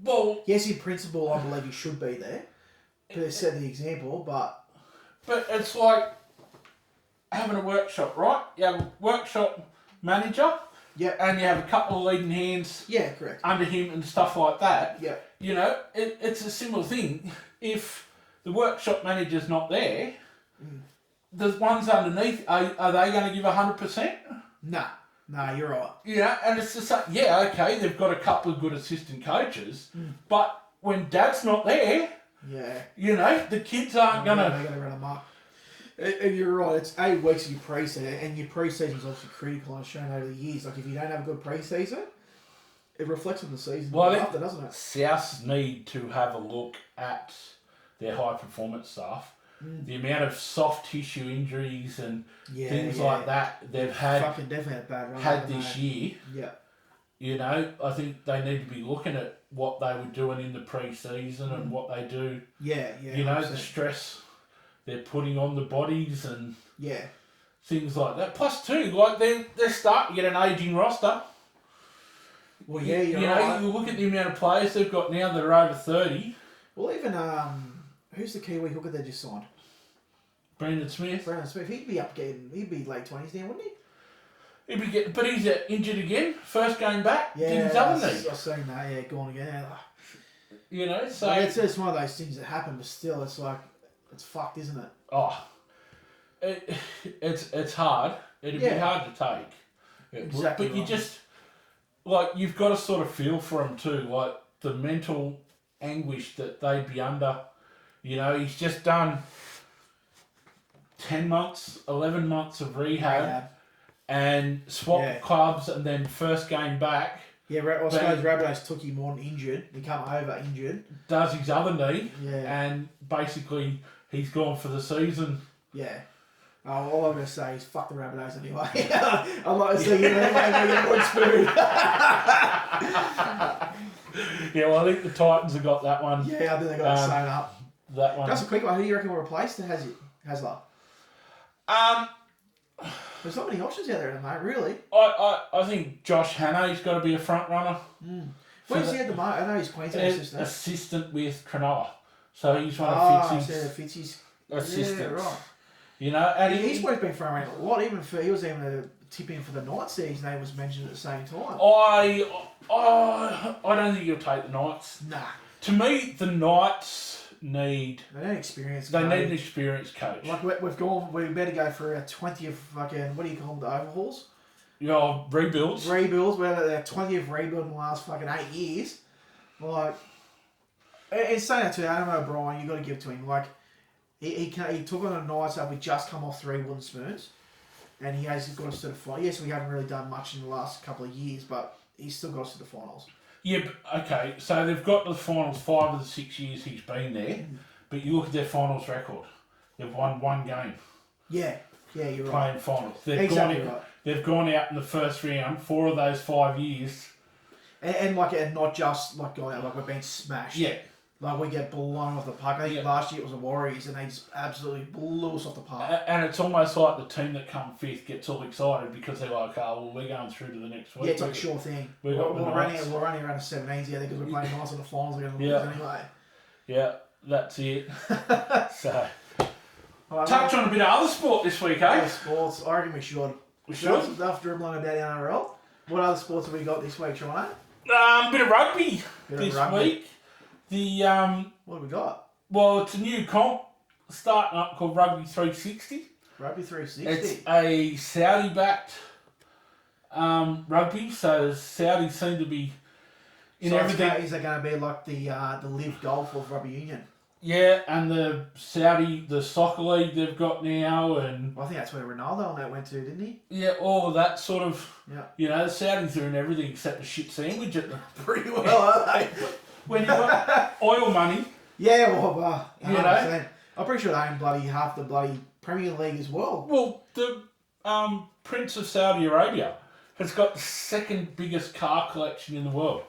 Well, yes, in principle, I believe he should be there. To set the example, but it's like having a workshop, right? You have a workshop manager, and you have a couple of leading hands, correct, under him and stuff like that. Yeah, you know, it's a similar thing. If the workshop manager's not there, the ones underneath are they going to give 100%? No, you're right. Yeah, and it's just okay, they've got a couple of good assistant coaches, but when Dad's not there. Yeah. You know, the kids aren't going to... They're going to run amok. And you're right, it's 8 weeks of your pre-season, and your pre-season is obviously critical and shown over the years. Like, if you don't have a good pre-season, it reflects on the season after, doesn't it? Souths need to have a look at their high-performance staff the amount of soft tissue injuries and Yeah, things yeah. like that they've had Fucking definitely had a bad run. had this year. Yeah. You know, I think they need to be looking at what they were doing in the pre-season and what they do. Yeah, yeah. You know, 100%. the stress they're putting on the bodies and Yeah. things like that. Plus, too, like they're starting to get an aging roster. Well, yeah, you're you know, right. you look at the amount of players they've got now that are over 30. Well, even who's the Kiwi hooker they just signed? Brandon Smith. Brandon Smith. He'd be late 20s now, wouldn't he? But he's injured again. First game back. Yeah, Did his other knee. I've seen that. Yeah, gone again. You know, so Like, it's one of those things that happen, but still, it's like it's fucked, isn't it? oh, it's hard. It'd be hard to take. Exactly. But you just like you've got to sort of feel for him too, like the mental anguish that they'd be under. You know, he's just done 10 months, 11 months of rehab. And swapped clubs, and then first game back. Yeah, I suppose Rabbitohs took him on injured. He come over injured. Does his other knee. Yeah. And basically, he's gone for the season. Yeah. Oh, all I'm going to say is fuck the Rabbitohs anyway. I'd like to see you anyway, one spoon. Yeah, well, I think the Titans have got that one. Yeah, I think they got it sewn up. That one. Just a quick one. Who do you reckon will replace Hasler? There's not many options out there at the moment, really. I think Josh Hannay's got to be a front runner. Where's he at the moment? I know he's Queensland assistant. Assistant with Cronulla. So he's one of Fitz's assistants. Yeah, right. You know, and He's always been thrown around a lot. He was even a tip in for the Knights there. His name was mentioned at the same time. I don't think he'll take the Knights. Nah. To me, the Knights need... They don't experience. They need an experienced coach. Like we better go for our 20th fucking, what do you call them, the overhauls? Rebuilds. Rebuilds, we're at our 20th rebuild in the last fucking 8 years. Like, and saying that to Adam O'Brien, you got to give it to him. Like, he took on the Knights up, we just come off 3 wooden spoons. And he has got us to the final. Yes, we haven't really done much in the last couple of years, but he's still got us to the finals. Yeah, but, okay, so they've got to the finals 5 of the 6 years he's been there, but you look at their finals record. They've won 1 game. Yeah, you're right. Playing finals. Right. They've gone out in the first round 4 of those 5 years. And not just like going out, like we're being smashed. Yeah. Like we get blown off the park. I think last year it was the Warriors and they just absolutely blew us off the park. And it's almost like the team that come 5th gets all excited because they're like, oh, well, we're going through to the next week. Yeah, it's like a sure thing. We're running around the 17s out there because we're playing nice in the finals against the Warriors anyway. Yeah, that's it. So, touch on a bit of other sport this week, eh? Other sports, I reckon we should. We should. After dribbling about the NRL. What other sports have we got this week, Sean? Bit of rugby week. What have we got? Well, it's a new comp starting up called Rugby 360. Rugby 360. It's a Saudi-backed rugby, so Saudis seem to be in everything. Is it going to be like the Live Golf of Rugby Union? Yeah, and the soccer league they've got now, and well, I think that's where Ronaldo and that went to, didn't he? Yeah, all of that sort of. Yeah. You know, the Saudis are in everything except a shit sandwich at them. Pretty well, are they? When you've got oil money. Yeah, well, you know. I'm pretty sure they own bloody half the bloody Premier League as well. Well, the Prince of Saudi Arabia has got the 2nd biggest car collection in the world.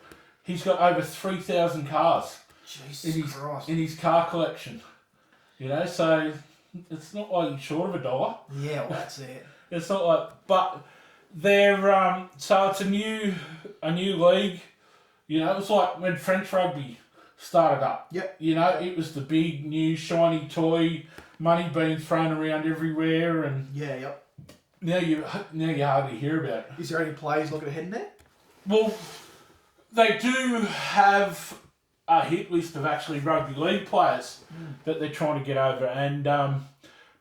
He's got over 3,000 cars in his car collection. You know, so it's not like he's short of $1. Yeah, well, that's it. It's not like, but they're so it's a new league. You know, it was like when French rugby started up. Yep. You know, it was the big new shiny toy, money being thrown around everywhere, and yep. Now you hardly hear about it. Is there any players looking ahead in there? Well, they do have a hit list of actually rugby league players that they're trying to get over, and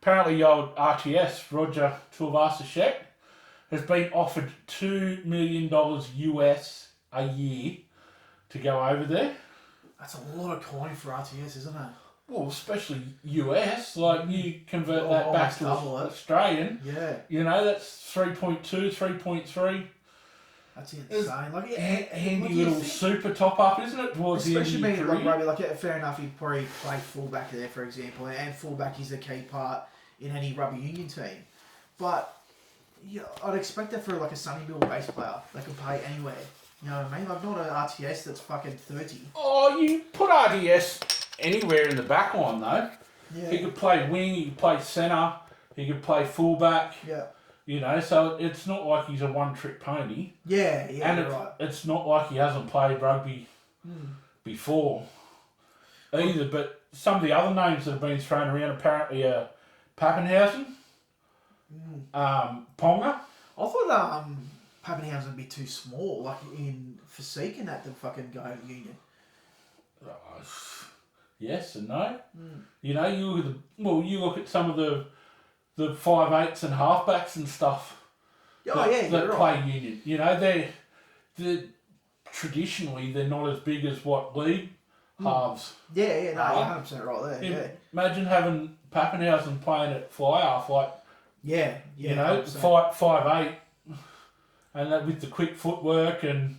apparently old RTS Roger Tuivasa-Sheck has been offered $2 million US a year to go over there. That's a lot of coin for RTS, isn't it? Well, especially US, like you convert that back to Australian. Yeah. You know, that's 3.2, 3.3. That's insane. Like, handy like little super top up, isn't it? Towards the end of especially your being like career. rugby, like fair enough, he'd probably play fullback there, for example, and fullback is a key part in any rugby union team. But yeah, I'd expect that for like a Sunnyville base player that can play anywhere. You know what I mean? Like not an RTS that's fucking 30. Oh, you put RDS anywhere in the back line though. Yeah. He could play wing, he could play centre, he could play fullback. Yeah. You know, so it's not like he's a one-trick pony. Yeah, And you're right. it's not like he hasn't played rugby before either. But some of the other names that have been thrown around apparently are Pappenhausen, Ponga. I thought Pappenhausen would be too small, like in physique and that to fucking go to union. Yes and no. You know, you look at some of the 5'8" and halfbacks and stuff. Oh yeah, that you're play right. union. You know, they're traditionally they're not as big as what league halves. Yeah, no, Right. you're 100% right there. Yeah, Imagine having Pappenhausen playing at fly half, like yeah, you know, 100%. 5'8", and that with the quick footwork and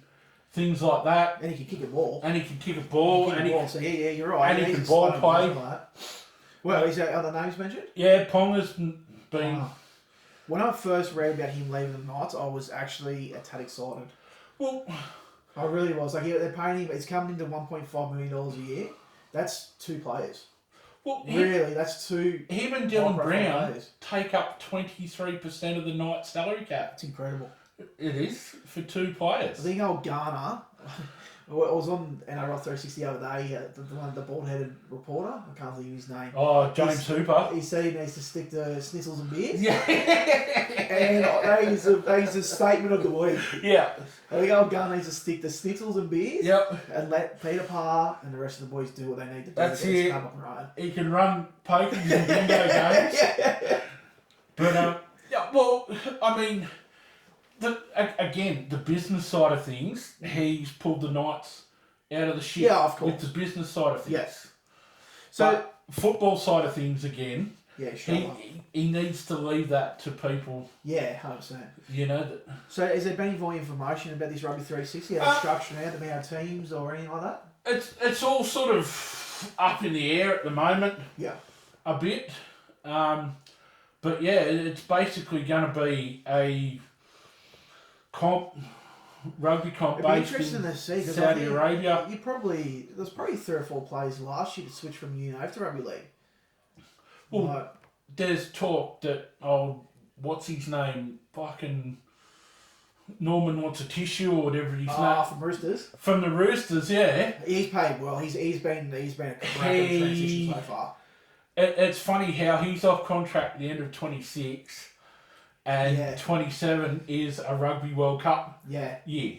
things like that. And he can kick a ball. And he can kick a ball, So yeah, you're right. and he Yeah, can he's ball slow play. like that. Well, is there other names mentioned? Yeah, Ponga's been. When I first read about him leaving the Knights, I was actually a tad excited. Well, I really was. Like, they're paying him, it's coming into $1.5 million a year. That's two players. well, Really, that's two. him and Dylan micro Brown players. take up 23% of the Knights' salary cap. It's incredible. It is for two I players. think old Garner, I was on NRL 360 the other day, the bald-headed reporter, I can't think of his name. Oh, James Hooper. He said he needs to stick to schnitzels and beers. Yeah. And that is a statement of the week. Yeah. I think old Garner needs to stick to schnitzels and beers. Yep. And let Peter Parr and the rest of the boys do what they need to do. That's to get this it. club up and running. He can run pokers and bingo games. Yeah. But yeah, well, I mean, the business side of things, he's pulled the Knights out of the shit. Yeah, of course. With the business side of things. Yes. So, So, football side of things again, yeah, sure. he needs to leave that to people. Yeah, 100%. You know that. So, has there been any more information about this Rugby 360? How it's structured out, the amount of teams or anything like that? It's all sort of up in the air at the moment. Yeah. A bit. But yeah, it's basically going to be a rugby comp It'd be based interesting in to see because Saudi Arabia. There's probably 3 or 4 players last year to switch from UNO to Rugby League. Well, Like, there's talk that what's his name? Fucking Norman wants a tissue or whatever his name. from Roosters. From the Roosters, yeah. He's paid well. He's been a crack transition so far. It's funny how he's off contract at the end of 26 and Yeah. 27 is a Rugby World Cup Yeah. year.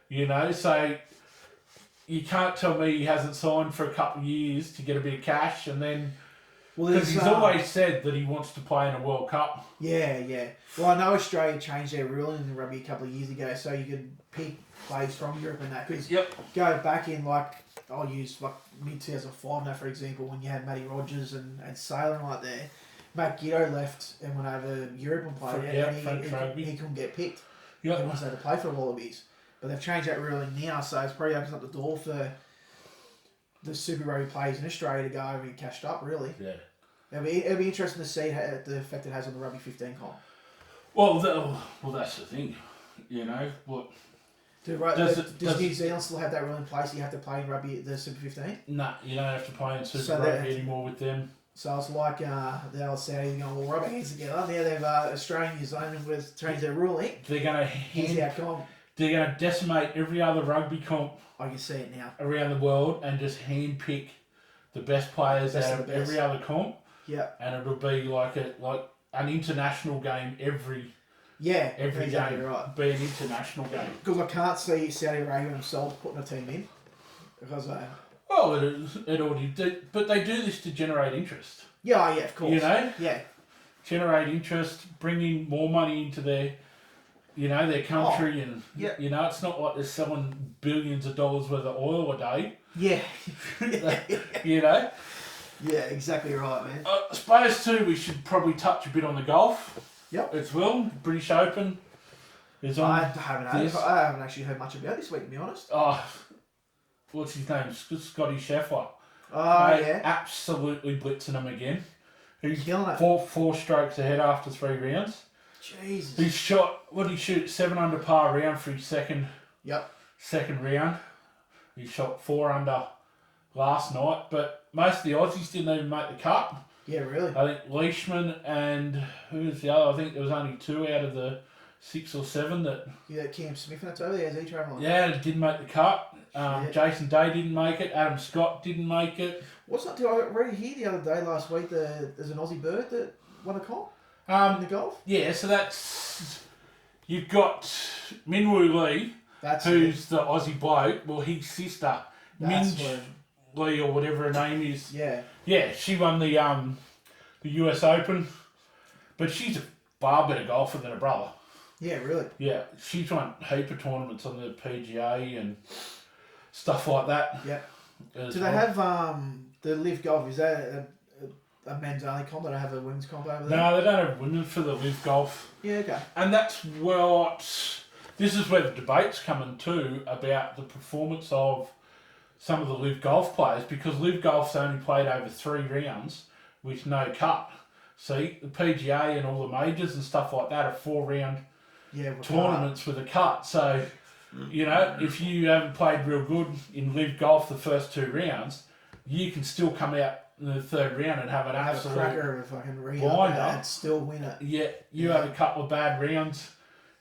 You know, so you can't tell me he hasn't signed for a couple of years to get a bit of cash and then... Well, Because he's always said that he wants to play in a World Cup. Yeah. Well, I know Australia changed their ruling in rugby a couple of years ago, so you could pick players from Europe and that. Because Yep. go back in, like, I'll use like mid 2005 now, for example, when you had Matty Rogers and Sailor and like there. Matt Giddo left and went over Europe and played, and he couldn't get picked. Yep. He wants to play for the Wallabies. But they've changed that ruling now, so it's probably opens up the door for the Super Rugby players in Australia to go over and cashed up, really. Yeah. It'll be interesting to see the effect it has on the Rugby 15 comp. Well, that's the thing. You know, what... Does New Zealand still have that rule in place? You have to play in rugby at the Super 15? Nah, you don't have to play in Super So Rugby anymore with them. So it's like the old Saudis going, well, rub our hands together. Now they've Australia and New Zealand have changed their ruling. They're going Here's our comp. They're going to decimate every other rugby comp I can see it now. around the world and just handpick the best players out of every other comp. Yeah. And it'll be like an international game every exactly game. Right. Be an international game. Because I can't see Saudi Arabia themselves putting a team in. Because Oh, it already did, but they do this to generate interest. yeah, of course. You know? Yeah. Generate interest, bring in more money into their country, and you know, it's not like they're selling billions of dollars worth of oil a day. Yeah. You know? Yeah, exactly right, man. I suppose too we should probably touch a bit on the golf. Yep. As well, British Open. is I on haven't actually heard much about this week, to be honest. Oh, what's his name? Scotty Scheffler. Oh, Mate, yeah. absolutely blitzing him again. He's Killing it. four strokes ahead after 3 rounds. Jesus. He shot, what did he shoot? 7 under par round for his second round. He shot 4 under last night, but most of the Aussies didn't even make the cut. Yeah, really. I think Leishman and who was the other? I think there was only 2 out of the 6 or 7 that. Yeah, Cam Smith and that's over there. Is he travelling? Yeah, didn't make the cut. Jason Day didn't make it. Adam Scott didn't make it. What's that? I read here the other day, last week, there's an Aussie bird that won a comp in the golf. Yeah, so that's you've got Minwoo Lee, who's the Aussie bloke. Well, his sister, Minj Lee or whatever her name is. Yeah, she won the US Open, but she's a far better golfer than her brother. Yeah, really. Yeah, she's won a heap of tournaments on the PGA and stuff like that. Yeah. Do they have the Live Golf? Is that a men's only comp? They don't have a women's comp over there? No, they don't have women for the Live Golf. Yeah, okay. And that's what this is where the debate's coming too about the performance of some of the Live Golf players, because Live Golf's only played over 3 rounds with no cut. See, the PGA and all the majors and stuff like that are 4-round tournaments with a cut. So, you know, if you haven't played real good in Live Golf the first 2 rounds, you can still come out in the 3rd round and have an absolute cracker of a fucking blinder and still win it. Yeah, you have a couple of bad rounds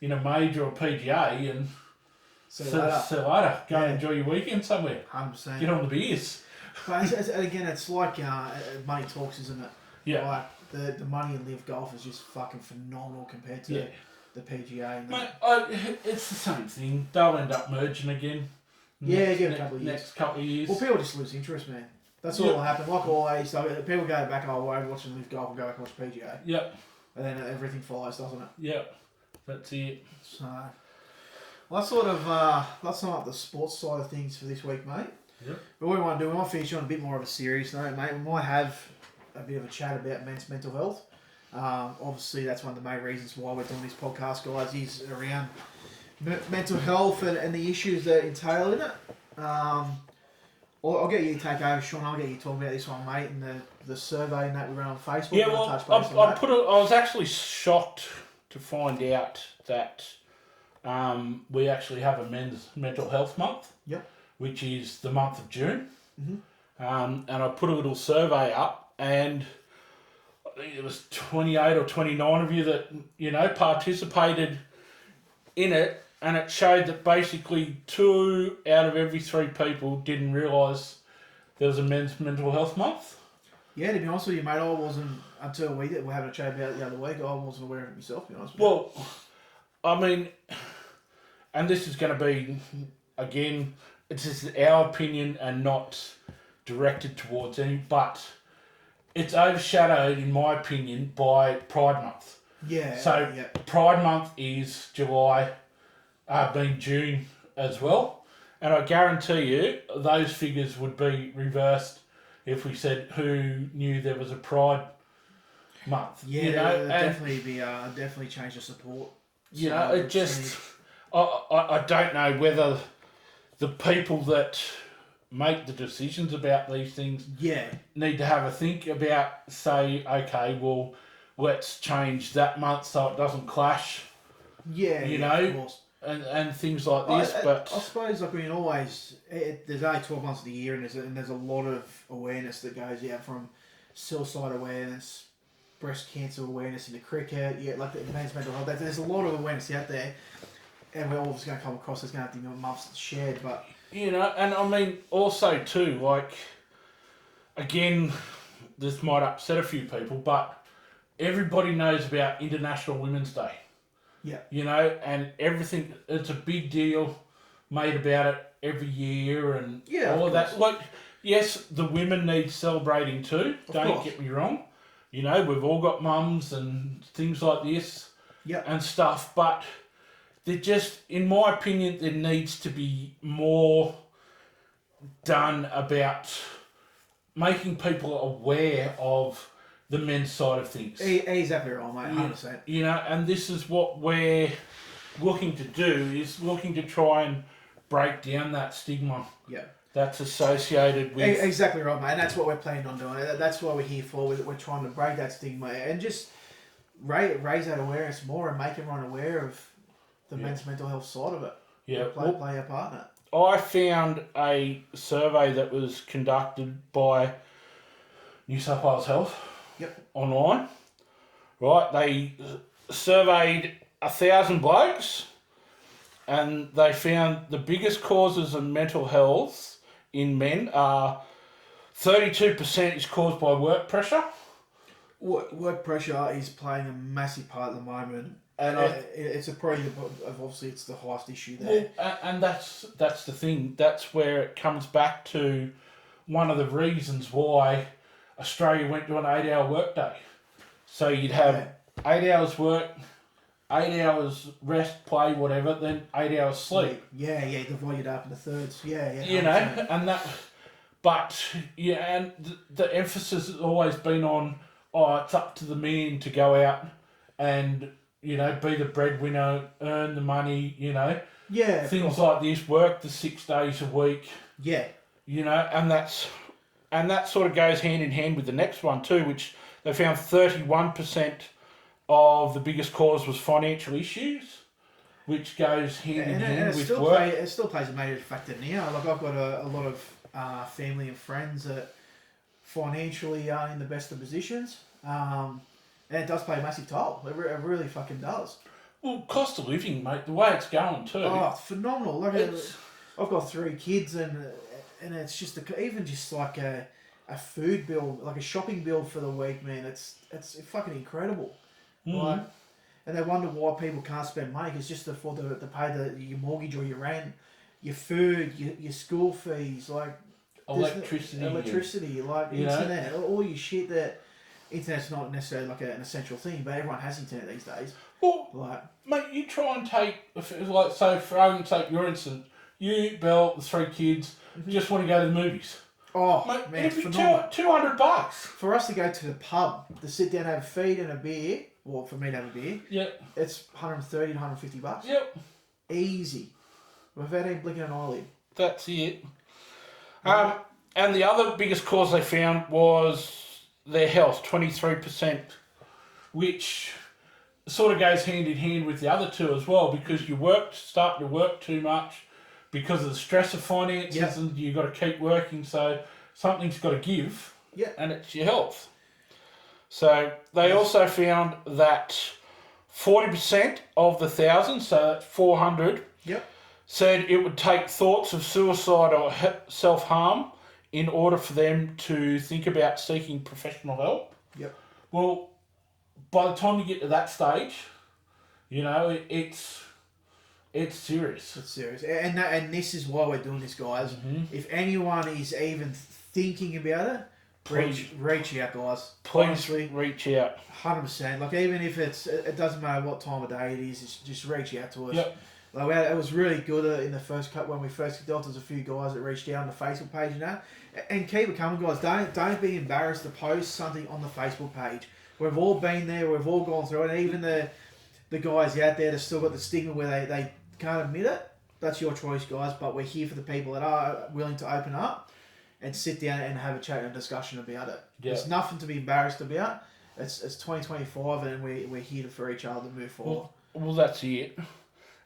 in a major or PGA and see you later. Go and enjoy your weekend somewhere. 100%. Get on the beers. But again, it's like money talks, isn't it? Yeah. Like the money in Live Golf is just fucking phenomenal compared to the PGA. And Mate, it's the same thing. They'll end up merging again. Give it a couple of years. Next couple of years. Well, people just lose interest, man. That's all will happen. Like always, so people go back, I won't watch Live Golf and go back and watch PGA. Yep. And then everything follows, doesn't it? Yep. That's it. So, let's sum up the sports side of things for this week, mate. Yep. But what we want to do, we might finish on a bit more of a serious note, mate. We might have a bit of a chat about men's mental health. Obviously, that's one of the main reasons why we're doing this podcast, guys, is around mental health and the issues that entail in it. I'll get you to take over, Sean. I'll get you to talk about this one, mate, and the survey and that we ran on Facebook. Yeah, well, I was actually shocked to find out that we actually have a men's mental health month. Yep. Which is the month of June. Mm-hmm. And I put a little survey up, and I think it was 28 or 29 of you that, you know, participated in it, and it showed that basically 2 out of every 3 people didn't realise there was a men's mental health month. Yeah, to be honest with you, mate, I wasn't, until we were having a chat about it the other week, I wasn't aware of it myself, to be honest with you. Well, I mean, and this is going to be, again, it's just our opinion and not directed towards any, but it's overshadowed, in my opinion, by Pride Month. Yeah. So Pride Month is July, being June as well, and I guarantee you those figures would be reversed if we said who knew there was a Pride Month. Yeah, you know, definitely change the support. You know, it just I don't know whether the people that make the decisions about these things need to have a think about, say, okay, well, let's change that month so it doesn't clash. Yeah, you know, of course. And things like this. But I suppose, like, I mean, always there's only 12 months of the year, and there's a lot of awareness that goes out from suicide awareness, breast cancer awareness into cricket, like the men's mental health. There's a lot of awareness out there, and we're always going to come across. There's going to have to be months shared, but you know, and I mean also too, like, again, this might upset a few people, but everybody knows about International Women's Day. Yeah. You know, and everything, it's a big deal made about it every year and all of that. Like, yes, the women need celebrating too, don't get me wrong. You know, we've all got mums and things like this and stuff, but there just, in my opinion, there needs to be more done about making people aware of the men's side of things. Exactly right, mate. 100%. You know, and this is what we're looking to do is looking to try and break down that stigma Yeah. that's associated with... Exactly right, mate. And that's what we're planning on doing. That's what we're here for. We're trying to break that stigma and just raise that awareness more and make everyone aware of the men's mental health side of it. Yeah. Play our part in it. I found a survey that was conducted by New South Wales Health online. Right, they surveyed 1,000 blokes and they found the biggest causes of mental health in men are 32% is caused by work pressure. Work pressure is playing a massive part at the moment. And it's obviously it's the highest issue there. Well, and that's the thing. That's where it comes back to one of the reasons why Australia went to an 8-hour workday. So you'd have 8 hours work, 8 hours rest, play, whatever, then 8 hours sleep. Yeah, divide it up into thirds. Yeah. You know, and that, but yeah, and the emphasis has always been on, it's up to the men to go out and, you know, be the breadwinner, earn the money, you know. Yeah. Things like this, work the 6 days a week. Yeah. You know, and that sort of goes hand in hand with the next one too, which they found 31% of the biggest cause was financial issues, which goes hand in hand with work. It still plays a major factor now. Like I've got a lot of family and friends that financially are in the best of positions. And it does play a massive toll. It really fucking does. Well, cost of living, mate, the way it's going too. Oh, it's phenomenal. Like I've got 3 kids and it's just even just like a food bill, like a shopping bill for the week, man. It's fucking incredible. Right? And they wonder why people can't spend money. It's just to afford to pay your mortgage or your rent, your food, your school fees, like electricity, like internet, all your shit that. Internet's not necessarily like an essential thing, but everyone has internet these days. Well, like, mate, you try and take, like, so for argument's sake, your instance, you, Belle, the 3 kids, just want to go to the movies. Oh, mate, man, it'd be $200 $200 for us to go to the pub, to sit down, have a feed and a beer. Well, for me to have a beer, it's $130 to $150. Yep, easy, without even blinking an eyelid. That's it. And the other biggest cause they found was their health, 23%, which sort of goes hand in hand with the other two as well, because you start to work too much because of the stress of finances, and you've got to keep working, so something's got to give, and it's your health. So they also found that 40% of the 1,000, so that's 400, said it would take thoughts of suicide or self-harm in order for them to think about seeking professional help. Well, by the time you get to that stage, you know, it's serious. It's serious. And this is why we're doing this, guys. If anyone is even thinking about it, reach out, guys. Please honestly, reach out. 100%. Like, even if it doesn't matter what time of day it is, just reach out to us. Like, it was really good in the first cut when we first kicked off. There's a few guys that reached out on the Facebook page and that. And keep it coming, guys. Don't be embarrassed to post something on the Facebook page. We've all been there. We've all gone through it. And even the guys out there that still got the stigma where they can't admit it. That's your choice, guys. But we're here for the people that are willing to open up and sit down and have a chat and a discussion about it. There's nothing to be embarrassed about. It's 2025 and we're here for each other to move forward. Well, that's it.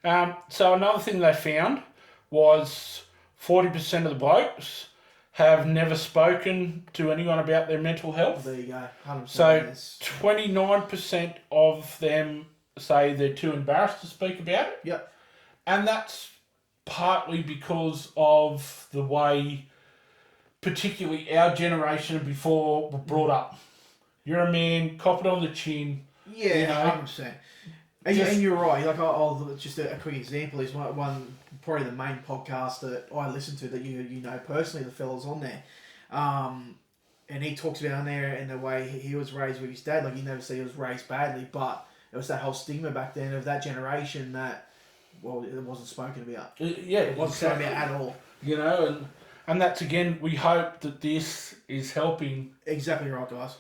So another thing they found was 40% of the blokes have never spoken to anyone about their mental health. There you go. 100%. So 29% of them say they're too embarrassed to speak about it. And that's partly because of the way, particularly our generation and before, were brought up. You're a man, cop it on the chin. Yeah, you know, 100%. And you're right. Like, I'll just a quick example is one probably the main podcast that I listen to that you know personally, the fellas on there, and he talks about on there and the way he was raised with his dad. Like, you never see he was raised badly, but it was that whole stigma back then of that generation that it wasn't spoken about. It wasn't spoken about at all. You know, and that's again, we hope that this is helping. Exactly right, guys.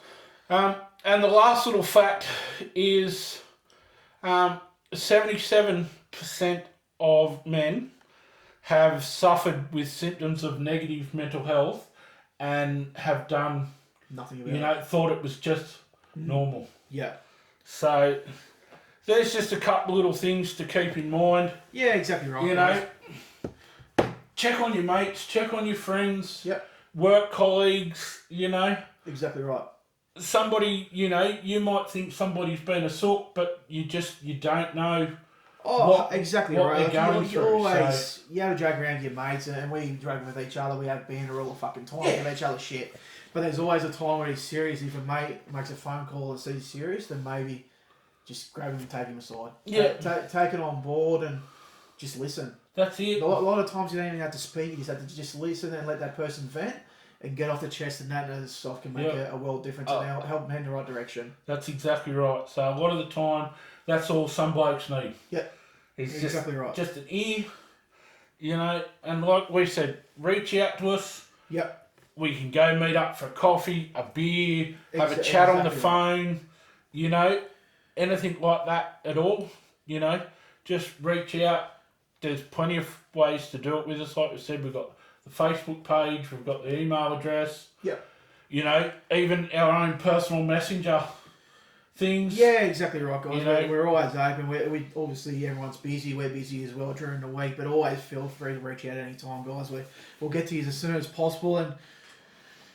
And the last little fact is 77% of men have suffered with symptoms of negative mental health and have done, Nothing about it. thought it was just normal. Yeah. So there's just a couple little things to keep in mind. Yeah, exactly right. Check on your mates, check on your friends, Yep. work colleagues, Exactly right. Somebody, you might think somebody's been a sook, but you don't know. Oh, exactly what right. they're going You through, always, you have a joke around with your mates, and we joke with each other. We have banter all the fucking time, give each other shit. But there's always a time when he's serious. If a mate makes a phone call and sees he's serious, then maybe just grab him and take him aside. Yeah. Take it on board and just listen. That's it. A lot of times you don't even have to speak. You just have to just listen and let that person vent and get off the chest, and that in itself can make a world difference and help them head in the right direction. That's exactly right. So a lot of the time, that's all some blokes need. Yep. It's exactly right. Just an ear, and like we said, reach out to us. Yep. We can go meet up for a coffee, a beer, have a chat on the phone, anything like that at all, just reach out. There's plenty of ways to do it with us. Like we said, we've got the Facebook page, we've got the email address. Yep. Even our own personal messenger things. Yeah, exactly right, guys. We're always open. We obviously everyone's busy. We're busy as well during the week, but always feel free to reach out any time, guys. We'll get to you as soon as possible, and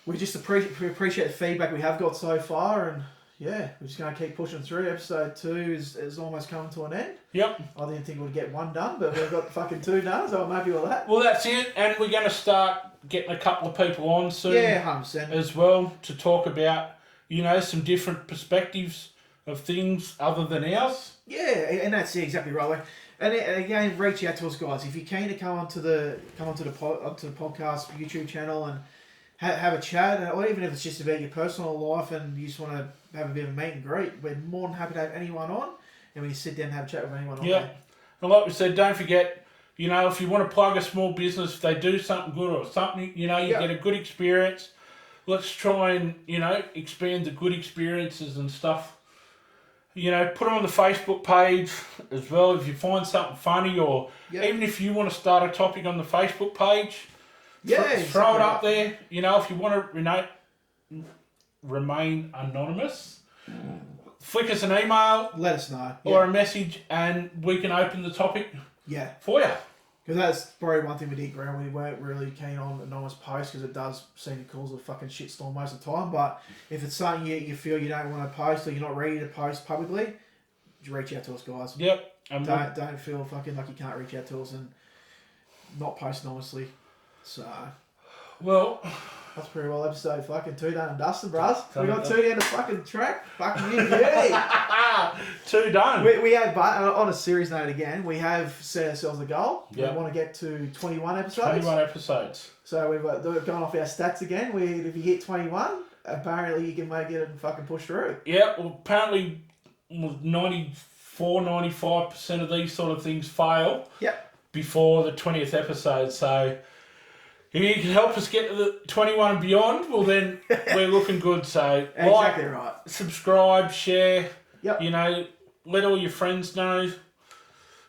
we just appreciate the feedback we have got so far, and yeah, we're just going to keep pushing through. Episode 2 is almost coming to an end. Yep. I didn't think we'd get 1 done, but we've got fucking 2 done, so I'm happy with that. Well, that's it, and we're going to start getting a couple of people on soon. Yeah, 100%. As well, to talk about, some different perspectives of things other than ours. Yeah, and that's exactly right. And again, reach out to us, guys. If you're keen to come onto the podcast YouTube channel and have a chat, or even if it's just about your personal life and you just want to have a bit of a meet and greet, we're more than happy to have anyone on, and we can sit down and have a chat with anyone on there. And like we said, don't forget, if you want to plug a small business, if they do something good or something, you get a good experience. Let's try and, expand the good experiences and stuff. Put them on the Facebook page as well. If you find something funny, or even if you want to start a topic on the Facebook page, throw it up there. If you want to remain anonymous, flick us an email. Let us know. Or a message, and we can open the topic for you. Because that's probably one thing we did, Graham. We weren't really keen on anonymous posts because it does seem to cause a fucking shitstorm most of the time. But if it's something you feel you don't want to post, or you're not ready to post publicly, just reach out to us, guys. Yep. And don't feel fucking like you can't reach out to us and not post anonymously. So, well, that's pretty well episode fucking 2 done and dusted, bros. We got 2 down the fucking track. Fucking yeah. 2 done. We have, but on a serious note again, we have set ourselves a goal. Yep. We want to get to 21 episodes. 21 episodes. So we've gone off our stats again. If you hit 21, apparently you can make it and fucking push through. Yeah, well, apparently 95% of these sort of things fail before the 20th episode. So if you can help us get to the 21 and beyond, well then we're looking good. So exactly right. Subscribe, share. Yep. Let all your friends know.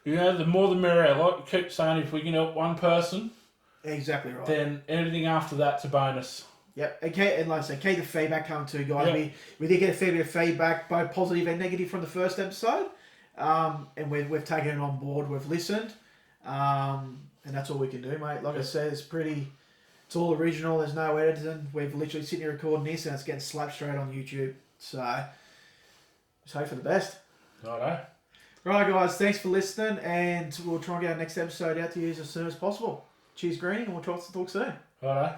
The more the merrier. Like you keep saying, if we can help one person, exactly right, then anything after that's a bonus. Yep. Okay, and like I said, keep the feedback coming too, guys. Yep. We did get a fair bit of feedback, both positive and negative, from the first episode, and we've taken it on board. We've listened, and that's all we can do, mate. Like I said, it's all original. There's no editing. We've literally sitting here recording this, and it's getting slapped straight on YouTube. So, just hope for the best. Righto. Right, guys. Thanks for listening, and we'll try and get our next episode out to you as soon as possible. Cheers, Greenie, and we'll talk soon. Righto.